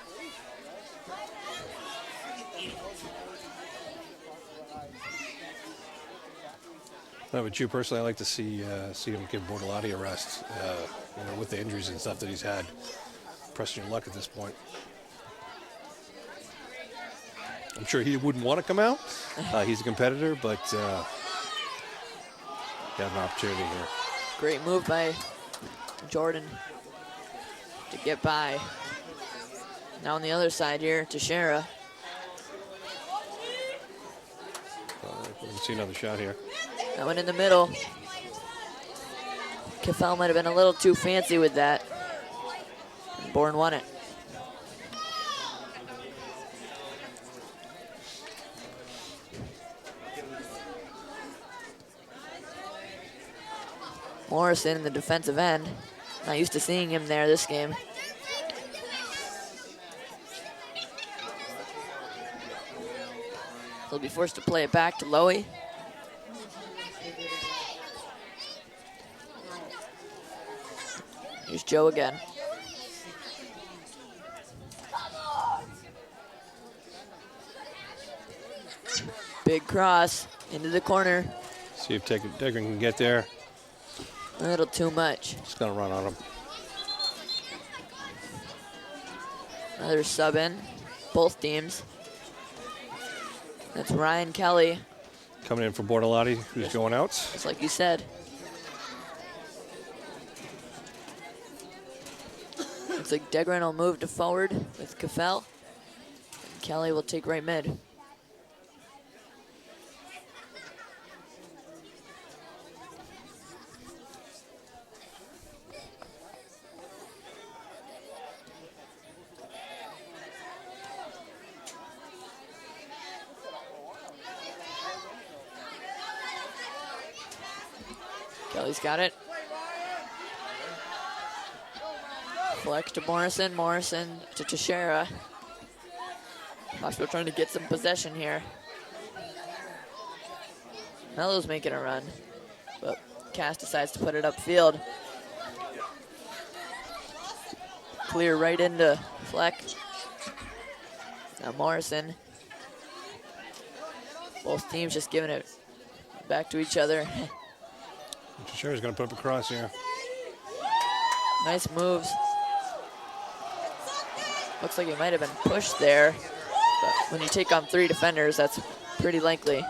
But you personally, I like to see him give Bortolotti a rest, with the injuries and stuff that he's had. Pressing your luck at this point. I'm sure he wouldn't want to come out. He's a competitor, but got an opportunity here. Great move by Jordan to get by. Now on the other side here, Teixeira. Let's see another shot here. That one in the middle. Kefel might have been a little too fancy with that. And Bourne won it. Morrison in the defensive end. Not used to seeing him there this game. He'll be forced to play it back to Lowy. Here's Joe again. Big cross into the corner. See if Degran can get there. A little too much. Just gonna run on him. Another sub in, both teams. That's Ryan Kelly, Coming in for Bortolotti, who's going out. just like you said. Looks like Degran will move to forward with Kefel. And Kelly will take right mid. Kelly's got it. Flex to Morrison, Morrison to Teixeira. Foxborough trying to get some possession here. Mello's making a run, but Cass decides to put it upfield. Clear right into Fleck. Now Morrison. Both teams just giving it back to each other. Teixeira's gonna put up a cross here. Nice moves. Looks like he might have been pushed there, but when you take on 3 defenders, that's pretty likely.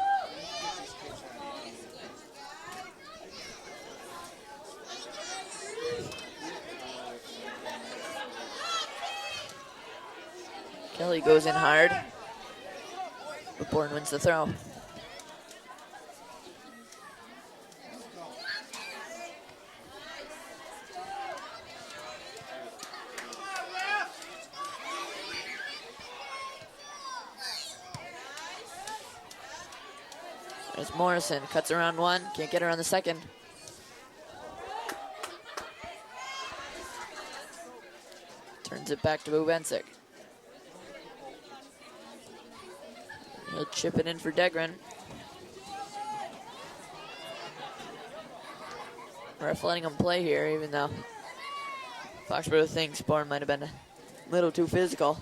Kelly goes in hard, but Bourne wins the throw. There's Morrison, cuts around one, can't get her on the second. Turns it back to Bubensic. He'll chip it in for Degran. Ref letting him play here, even though Foxborough thinks Bourne might have been a little too physical.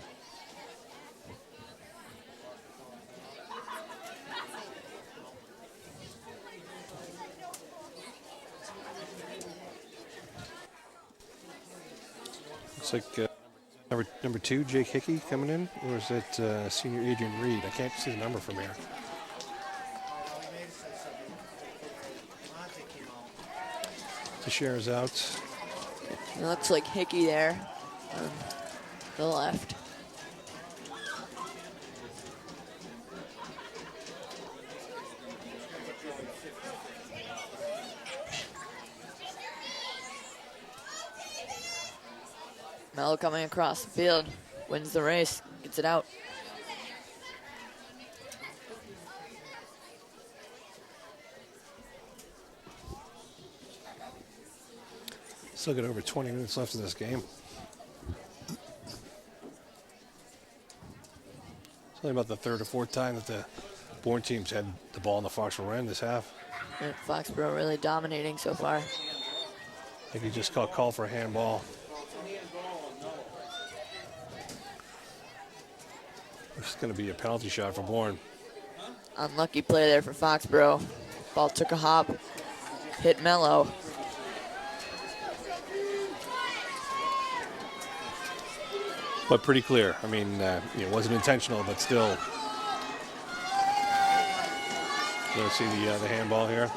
Looks like number 2, Jake Hickey, coming in, or is it senior Adrian Reed? I can't see the number from here. Teixeira's out. It looks like Hickey there on the left. Mello coming across the field, wins the race, gets it out. Still got over 20 minutes left in this game. It's only about the 3rd or 4th time that the Bourne teams had the ball in the Foxborough end this half. And Foxborough really dominating so far. I think he just got called for a handball. It's going to be a penalty shot for Bourne. Unlucky play there for Foxborough. Ball took a hop, hit Mello. But pretty clear. I mean, it wasn't intentional, but still. Let's see the handball here.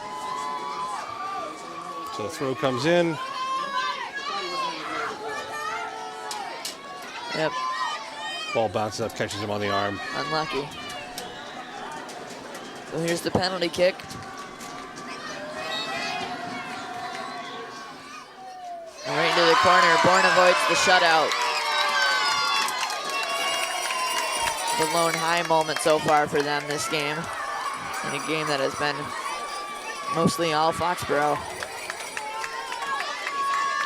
So the throw comes in. Yep, Ball bounces up, catches him on the arm. unlucky. So here's the penalty kick. And right into the corner. Bourne avoids the shutout. The lone high moment so far for them this game. In a game that has been mostly all Foxborough.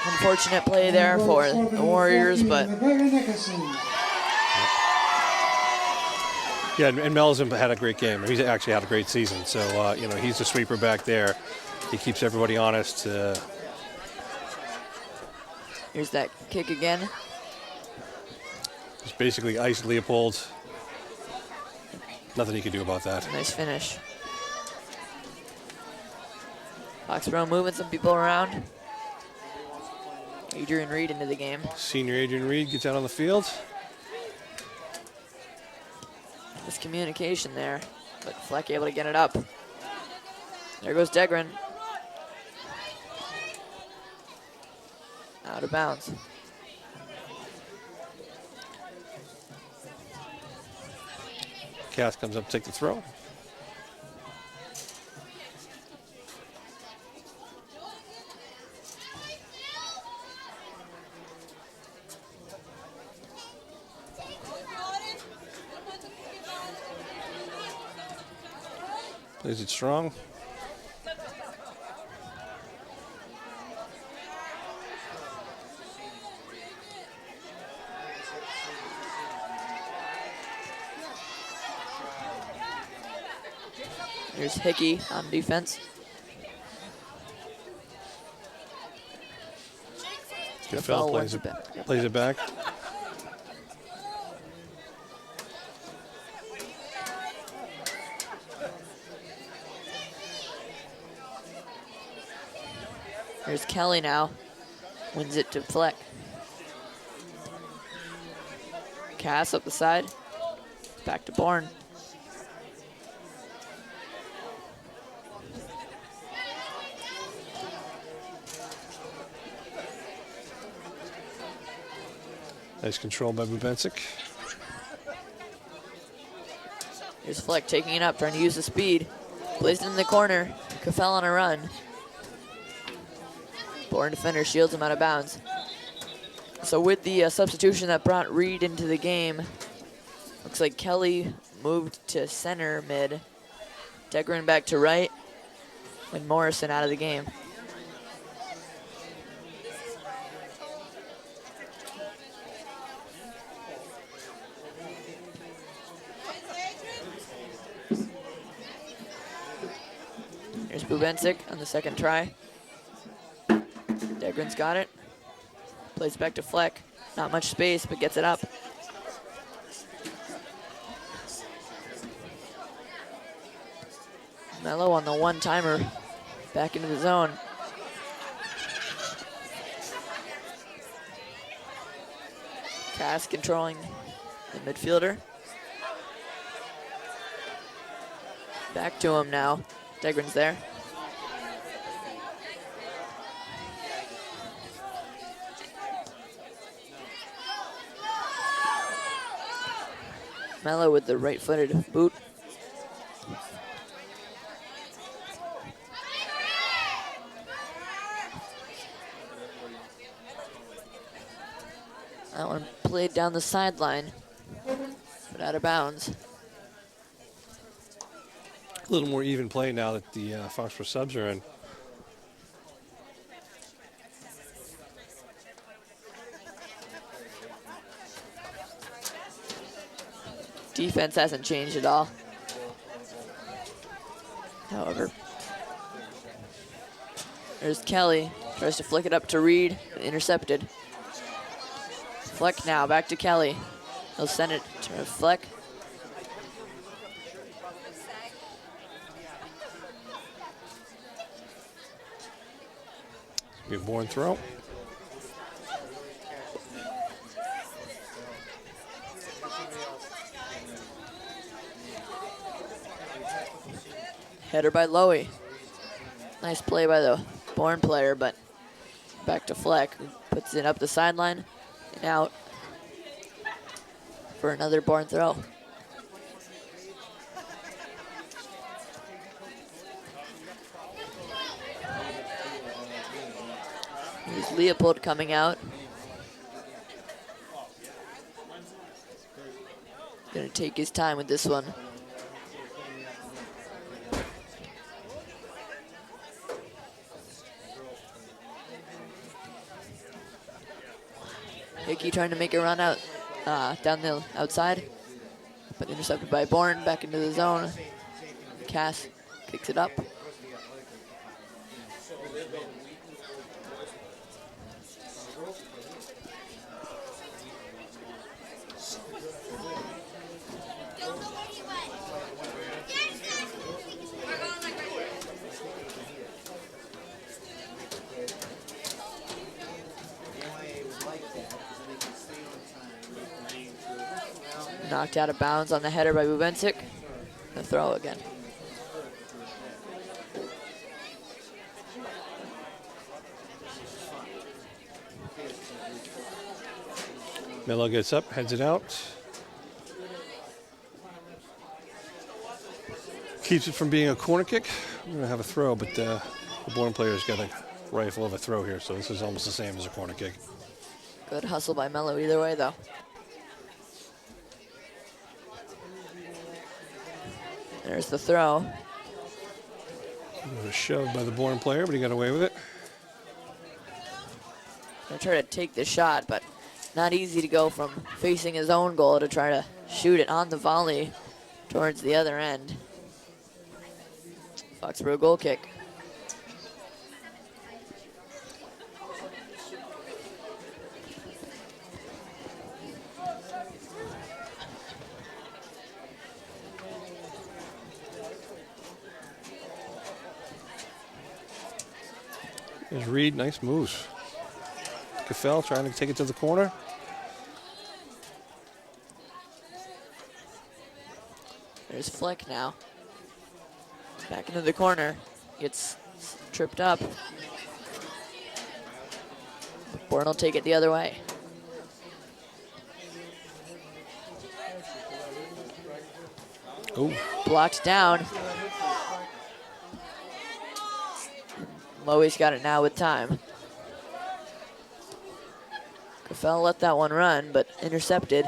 Unfortunate play there for the Warriors, but Yeah, and Mel's had a great game. He's actually had a great season. So, you know, he's the sweeper back there. He keeps everybody honest. here's that kick again. Just basically iced Leopold. Nothing he can do about that. Nice finish. Foxborough moving some people around. Adrian Reed into the game. Senior Adrian Reed gets out on the field. Miscommunication there, but Fleck able to get it up. There goes Degren. Out of bounds. Cass comes up to take the throw. Plays it strong. Here's Hickey on defense. Good foul, wins plays it back. Here's Kelly now. Wins it to Fleck. Cass up the side. Back to Bourne. Nice control by Bubensic. Here's Fleck taking it up, trying to use the speed. Plays it in the corner. Caffell on a run. Bourne defender shields him out of bounds. So with the substitution that brought Reed into the game, looks like Kelly moved to center mid. Degren back to right, and Morrison out of the game. Here's Bubensic on the second try. Degren's got it. Plays back to Fleck. Not much space, but gets it up. Mello on the one-timer. Back into the zone. Cass controlling the midfielder. Back to him now. Degren's there. Mello with the right-footed boot. That one played down the sideline, but out of bounds. A little more even play now that the Foxborough subs are in. Defense hasn't changed at all. However, there's Kelly. Tries to flick it up to Reed. Intercepted. Fleck now, back to Kelly. He'll send it to Fleck. Be a Bourne throw. Header by Lowy. Nice play by the Bourne player, but back to Fleck, who puts it up the sideline and out for another Bourne throw. Here's Leopold coming out. Gonna take his time with this one. Hickey trying to make a run out down the outside, but intercepted by Bourne, back into the zone. Cass kicks it up. Knocked out of bounds on the header by Bubensic. The throw again. Mello gets up, heads it out. Keeps it from being a corner kick. We're going to have a throw, but the Bourne player's got a rifle of a throw here, so this is almost the same as a corner kick. Good hustle by Mello either way, though. There's the throw. It was shoved by the Bourne player, but he got away with it. Gonna try to take the shot, but not easy to go from facing his own goal to try to shoot it on the volley towards the other end. Foxborough goal kick. There's Reed, nice moves. Caffell trying to take it to the corner. There's Fleck now. Back into the corner. Gets tripped up. Bourne will take it the other way. Oh, Blocked down. Loewy's got it now with time. Caffell let that one run, but intercepted.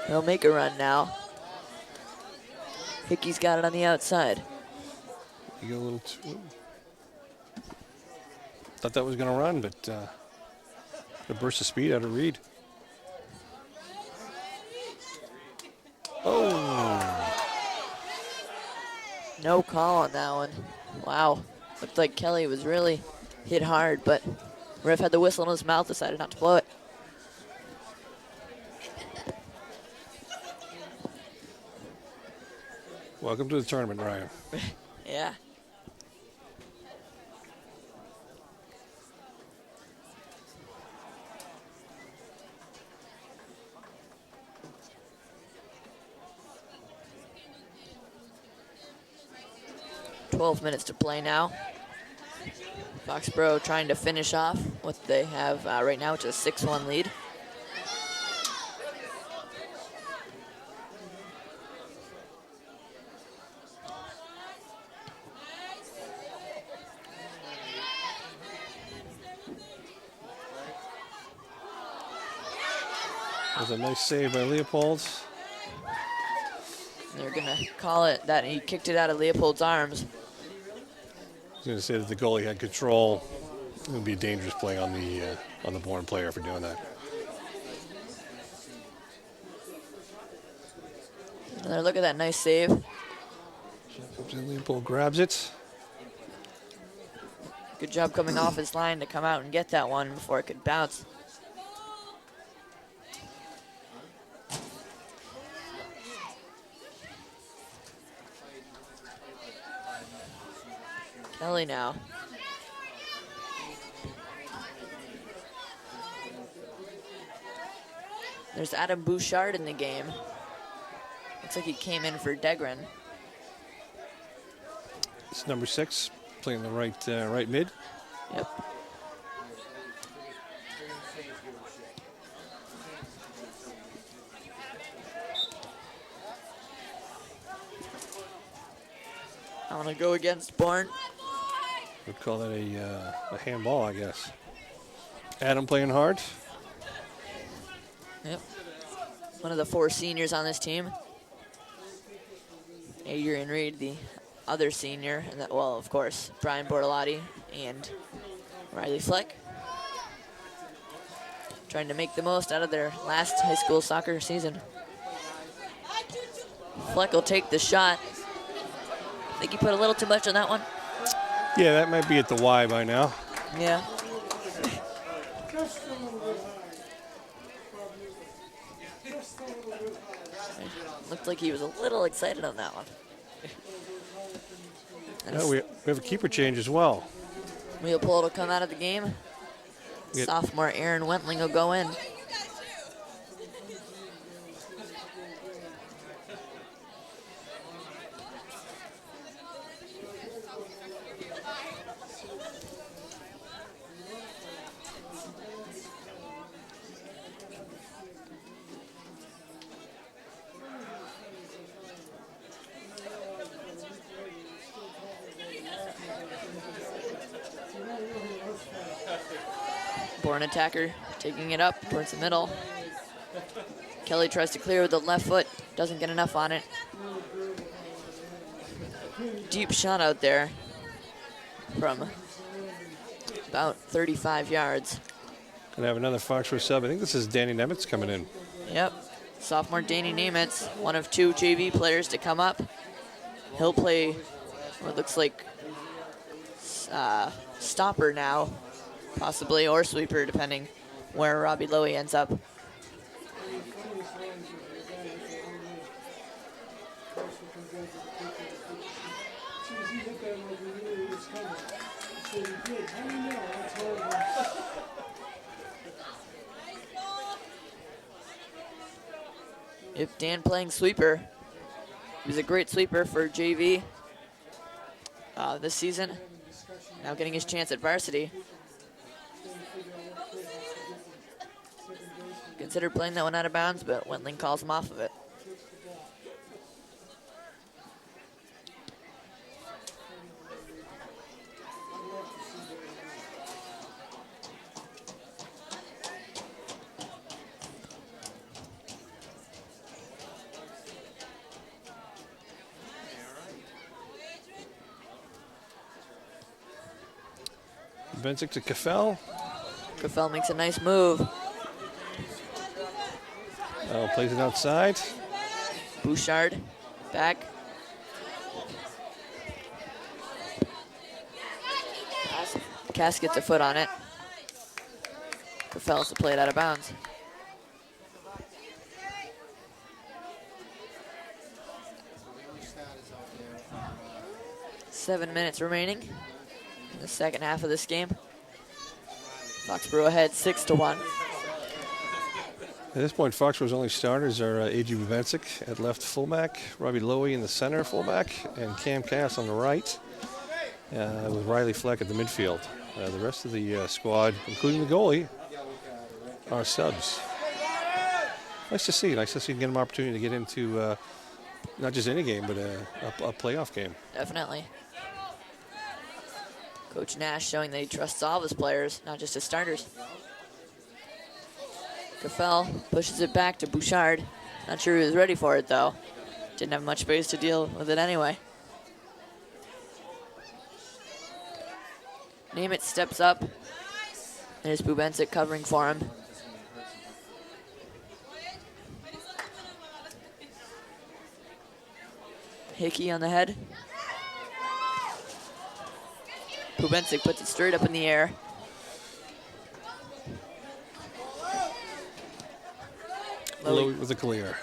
He'll make a run now. Hickey's got it on the outside. you go a little too. Thought that was going to run, but a burst of speed out of Reed. Oh. No call on that one. Wow. Looked like Kelly was really hit hard, but ref had the whistle in his mouth, decided not to blow it. Welcome to the tournament, Ryan. Yeah. "12 minutes to play now. Foxborough trying to finish off what they have right now, which is a 6-1 lead. There's a nice save by Leopold. They're going to call it that he kicked it out of Leopold's arms. I was going to say that the goalie had control. It would be a dangerous play on the Bourne player for doing that. Another look at that nice save. Leopold grabs it. Good job coming off his line to come out and get that one before it could bounce. Kelly now. There's Adam Bouchard in the game. Looks like he came in for Degran. It's number 6, playing the right mid. Yep. I'm going to go against Bourne. Would call that a handball, I guess. Adam playing hard. Yep. One of the 4 seniors on this team. Adrian Reed, the other senior, and that, well, of course, Brian Bortolotti and Riley Fleck. Trying to make the most out of their last high school soccer season. Fleck will take the shot. I think he put a little too much on that one. Yeah, that might be at the Y by now. Yeah. Just a little bit high. Just a little bit high. Looked like he was a little excited on that one. And We have a keeper change as well. Leopold will come out of the game. Yeah. Sophomore Aaron Wentling will go in. Bourne attacker taking it up towards the middle. Kelly tries to clear with the left foot, doesn't get enough on it. Deep shot out there from about 35 yards. Gonna have another Foxborough sub. I think this is Danny Nemitz coming in. Yep, sophomore Danny Nemitz, one of 2 JV players to come up. He'll play what looks like stopper now, possibly, or sweeper, depending where Robbie Lowy ends up. If Dan playing sweeper, he was a great sweeper for JV this season. Now getting his chance at varsity. Considered playing that one out of bounds, but Wentling calls him off of it. Bensick to Kafel. Kafel makes a nice move. Plays it outside. Bouchard back. Cass gets a foot on it. Kafel's to play it out of bounds. Seven minutes remaining in the second half of this game. Foxborough ahead 6-1. At this point, Foxborough's only starters are A.G. Bubensic at left fullback, Robbie Lowy in the center fullback, and Cam Cass on the right, with Riley Fleck at the midfield. The rest of the squad, including the goalie, are subs. Nice to see. Nice to see him get an opportunity to get into not just any game, but a playoff game. Definitely. Coach Nash showing that he trusts all of his players, not just his starters. Kafel pushes it back to Bouchard. Not sure he was ready for it, though. Didn't have much space to deal with it anyway. Nemeth steps up. There's Bubensic covering for him. Hickey on the head. Bubensic puts it straight up in the air. Lowy with a clear.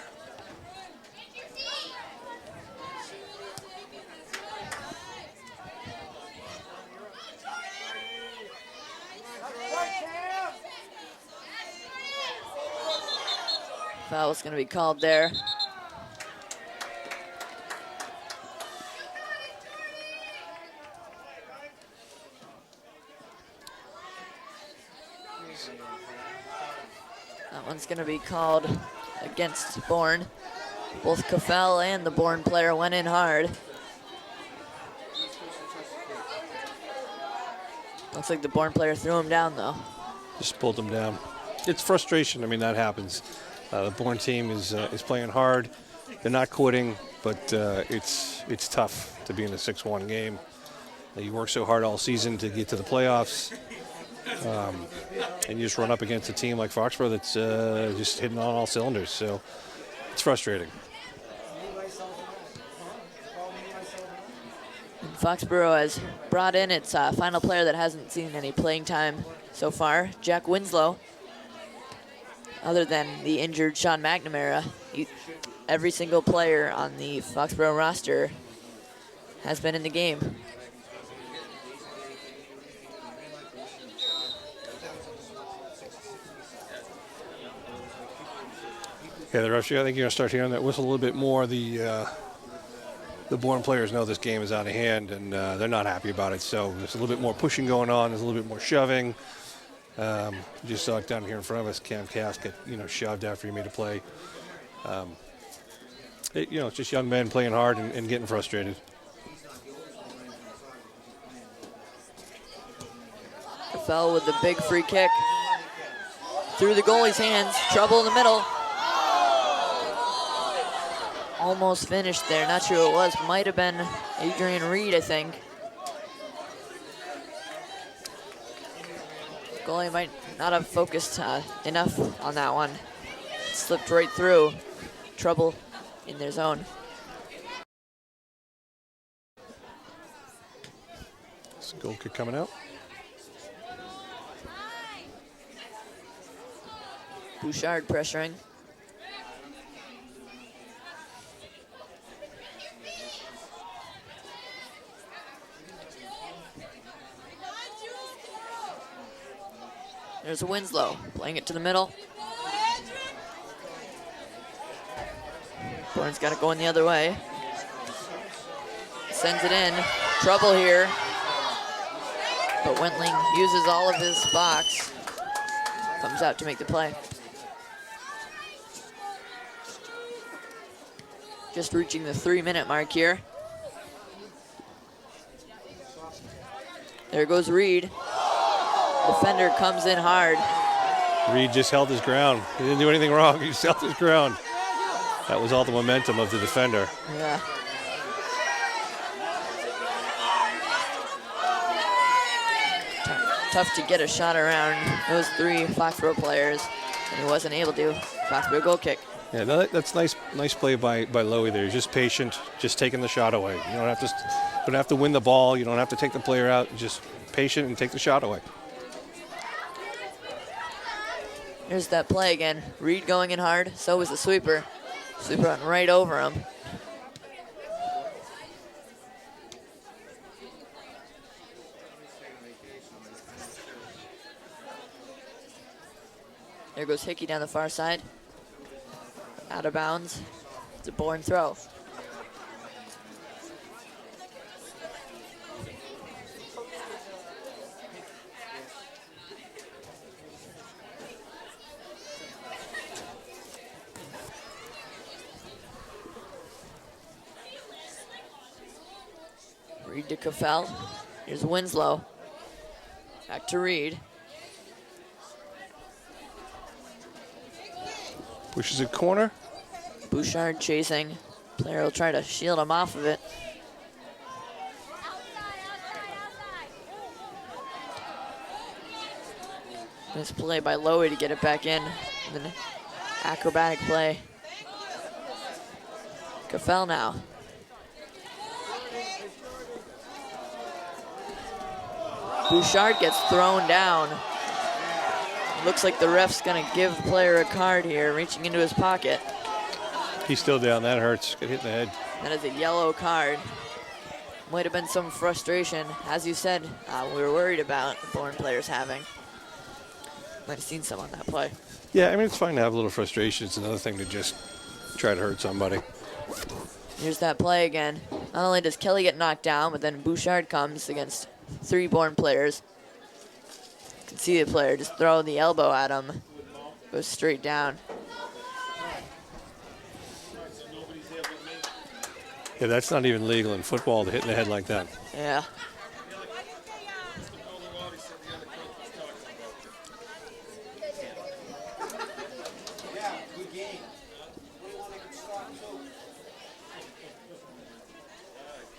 Foul's going to be called there. That one's going to be called against Bourne. Both Kafel and the Bourne player went in hard. Looks like the Bourne player threw him down, though. Just pulled him down. It's frustration. I mean, that happens. The Bourne team is playing hard. They're not quitting, but it's tough to be in a 6-1 game. You work so hard all season to get to the playoffs, and you just run up against a team like Foxborough that's just hitting on all cylinders. So it's frustrating. And Foxborough has brought in its final player that hasn't seen any playing time so far, Jack Winslow. Other than the injured Sean McNamara, every single player on the Foxborough roster has been in the game. Yeah, the refs, I think you're going to start hearing that whistle a little bit more. The Bourne players know this game is out of hand, and they're not happy about it. So there's a little bit more pushing going on. There's a little bit more shoving. You just saw it down here in front of us. Cam Cass get shoved after he made a play. It's just young men playing hard and getting frustrated. Fell with the big free kick. Through the goalie's hands. Trouble in the middle. Almost finished there. Not sure who it was. Might have been Adrian Reed, I think. Goalie might not have focused enough on that one. Slipped right through. Trouble in their zone. It's a goal kick coming out. Bouchard pressuring. There's Winslow playing it to the middle. Bourne's got it going the other way. Sends it in. Trouble here. But Wentling uses all of his box. Comes out to make the play. Just reaching the 3-minute mark here. There goes Reed. Defender comes in hard. Reed just held his ground. He didn't do anything wrong. He just held his ground. That was all the momentum of the defender. Yeah. Tough to get a shot around those three Foxborough players, and he wasn't able to. Foxborough goal kick. Yeah, no, that's nice play by Lowy there. He's just patient, just taking the shot away. You don't have to win the ball. You don't have to take the player out. Just patient and take the shot away. Here's that play again. Reed going in hard. So was the sweeper. Sweeper went right over him. There goes Hickey down the far side. Out of bounds. It's a Bourne throw. Reed to Kafel. Here's Winslow. Back to Reed. Pushes it corner. Bouchard chasing. Player will try to shield him off of it. Nice play by Lowy to get it back in. And then acrobatic play. Kafel now. Bouchard gets thrown down. Looks like the ref's gonna give the player a card here, reaching into his pocket. He's still down. That hurts. Get hit in the head. That is a yellow card. Might have been some frustration. As you said, we were worried about the Bourne players having. Might have seen some on that play. Yeah, I mean, it's fine to have a little frustration. It's another thing to just try to hurt somebody. Here's that play again. Not only does Kelly get knocked down, but then Bouchard comes against three Bourne players. You can see the player just throw the elbow at him. Goes straight down. Yeah, that's not even legal in football to hit in the head like that. Yeah.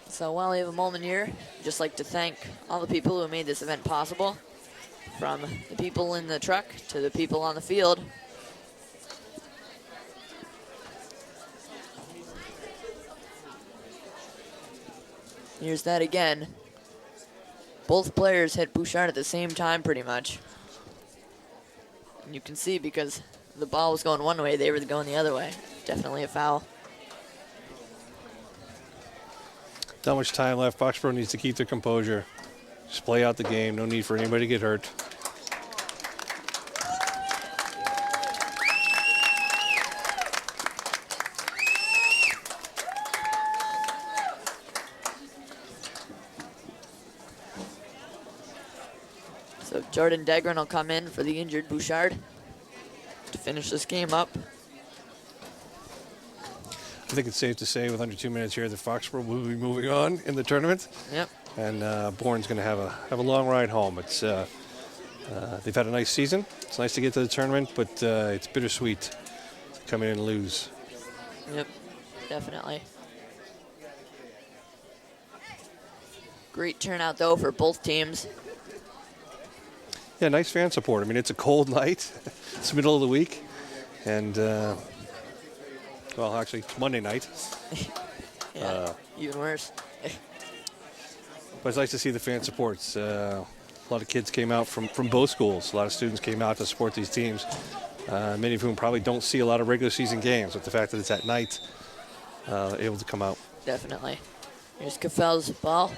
So while we have a moment here, I'd just like to thank all the people who made this event possible, from the people in the truck to the people on the field. Here's that again. Both players hit Bouchard at the same time pretty much. And you can see because the ball was going one way, they were going the other way. Definitely a foul. Not much time left. Foxborough needs to keep their composure. Just play out the game. No need for anybody to get hurt. So Jordan Degran will come in for the injured Bouchard to finish this game up. I think it's safe to say with under 2 minutes here that Foxborough will be moving on in the tournament. Yep. And Bourne's going to have a long ride home. It's they've had a nice season. It's nice to get to the tournament, but it's bittersweet to come in and lose. Yep, definitely. Great turnout though for both teams. Yeah, nice fan support. I mean, it's a cold night. It's the middle of the week, and well, actually, it's Monday night. Yeah, even worse. But it's nice to see the fan supports. A lot of kids came out from both schools. A lot of students came out to support these teams, many of whom probably don't see a lot of regular season games. But the fact that it's at night, able to come out. Definitely. Here's Cafel's ball.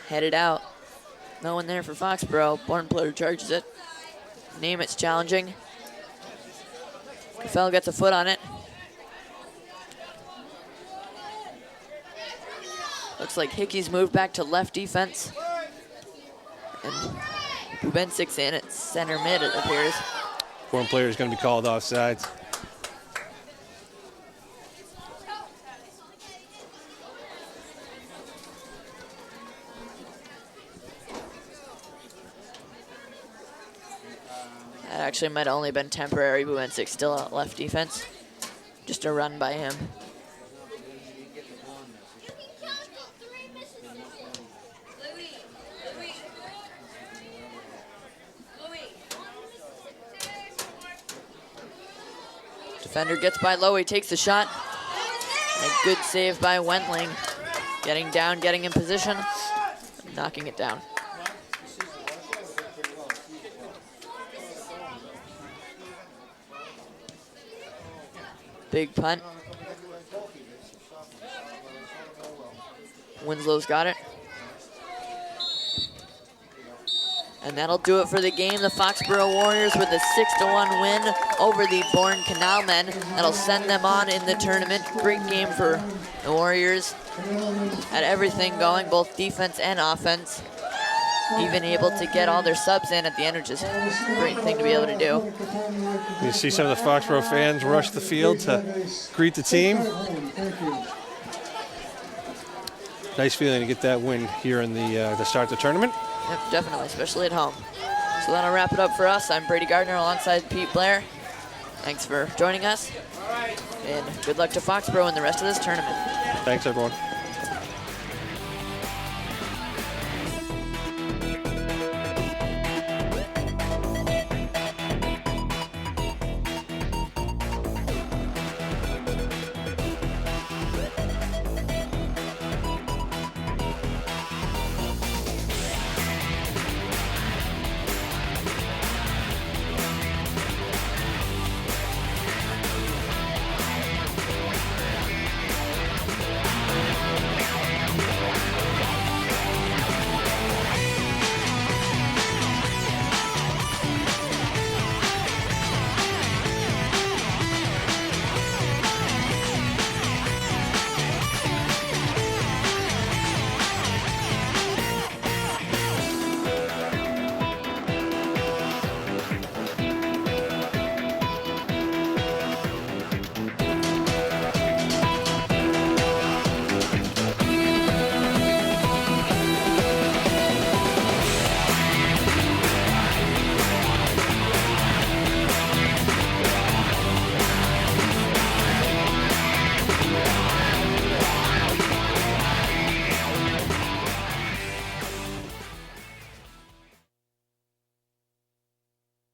Headed out. No one there for Foxborough. Bourne player charges it. Name it's challenging. Cafel gets a foot on it. Looks like Hickey's moved back to left defense. And Bubensik's in at center mid, it appears. Bourne player is going to be called offsides. That actually might have only been temporary. Bubensik still at left defense. Just a run by him. Defender gets by Lowy, takes the shot. And a good save by Wentling. Getting down, getting in position, knocking it down. Big punt. Winslow's got it. And that'll do it for the game. The Foxborough Warriors with a 6-1 win over the Bourne Canal Men. That'll send them on in the tournament. Great game for the Warriors. Had everything going, both defense and offense. Even able to get all their subs in at the end, which is a great thing to be able to do. You see some of the Foxborough fans rush the field to greet the team. Nice feeling to get that win here in the start of the tournament. Yep, definitely, especially at home. So that'll wrap it up for us. I'm Brady Gardner alongside Pete Blair. Thanks for joining us. And good luck to Foxborough in the rest of this tournament. Thanks, everyone.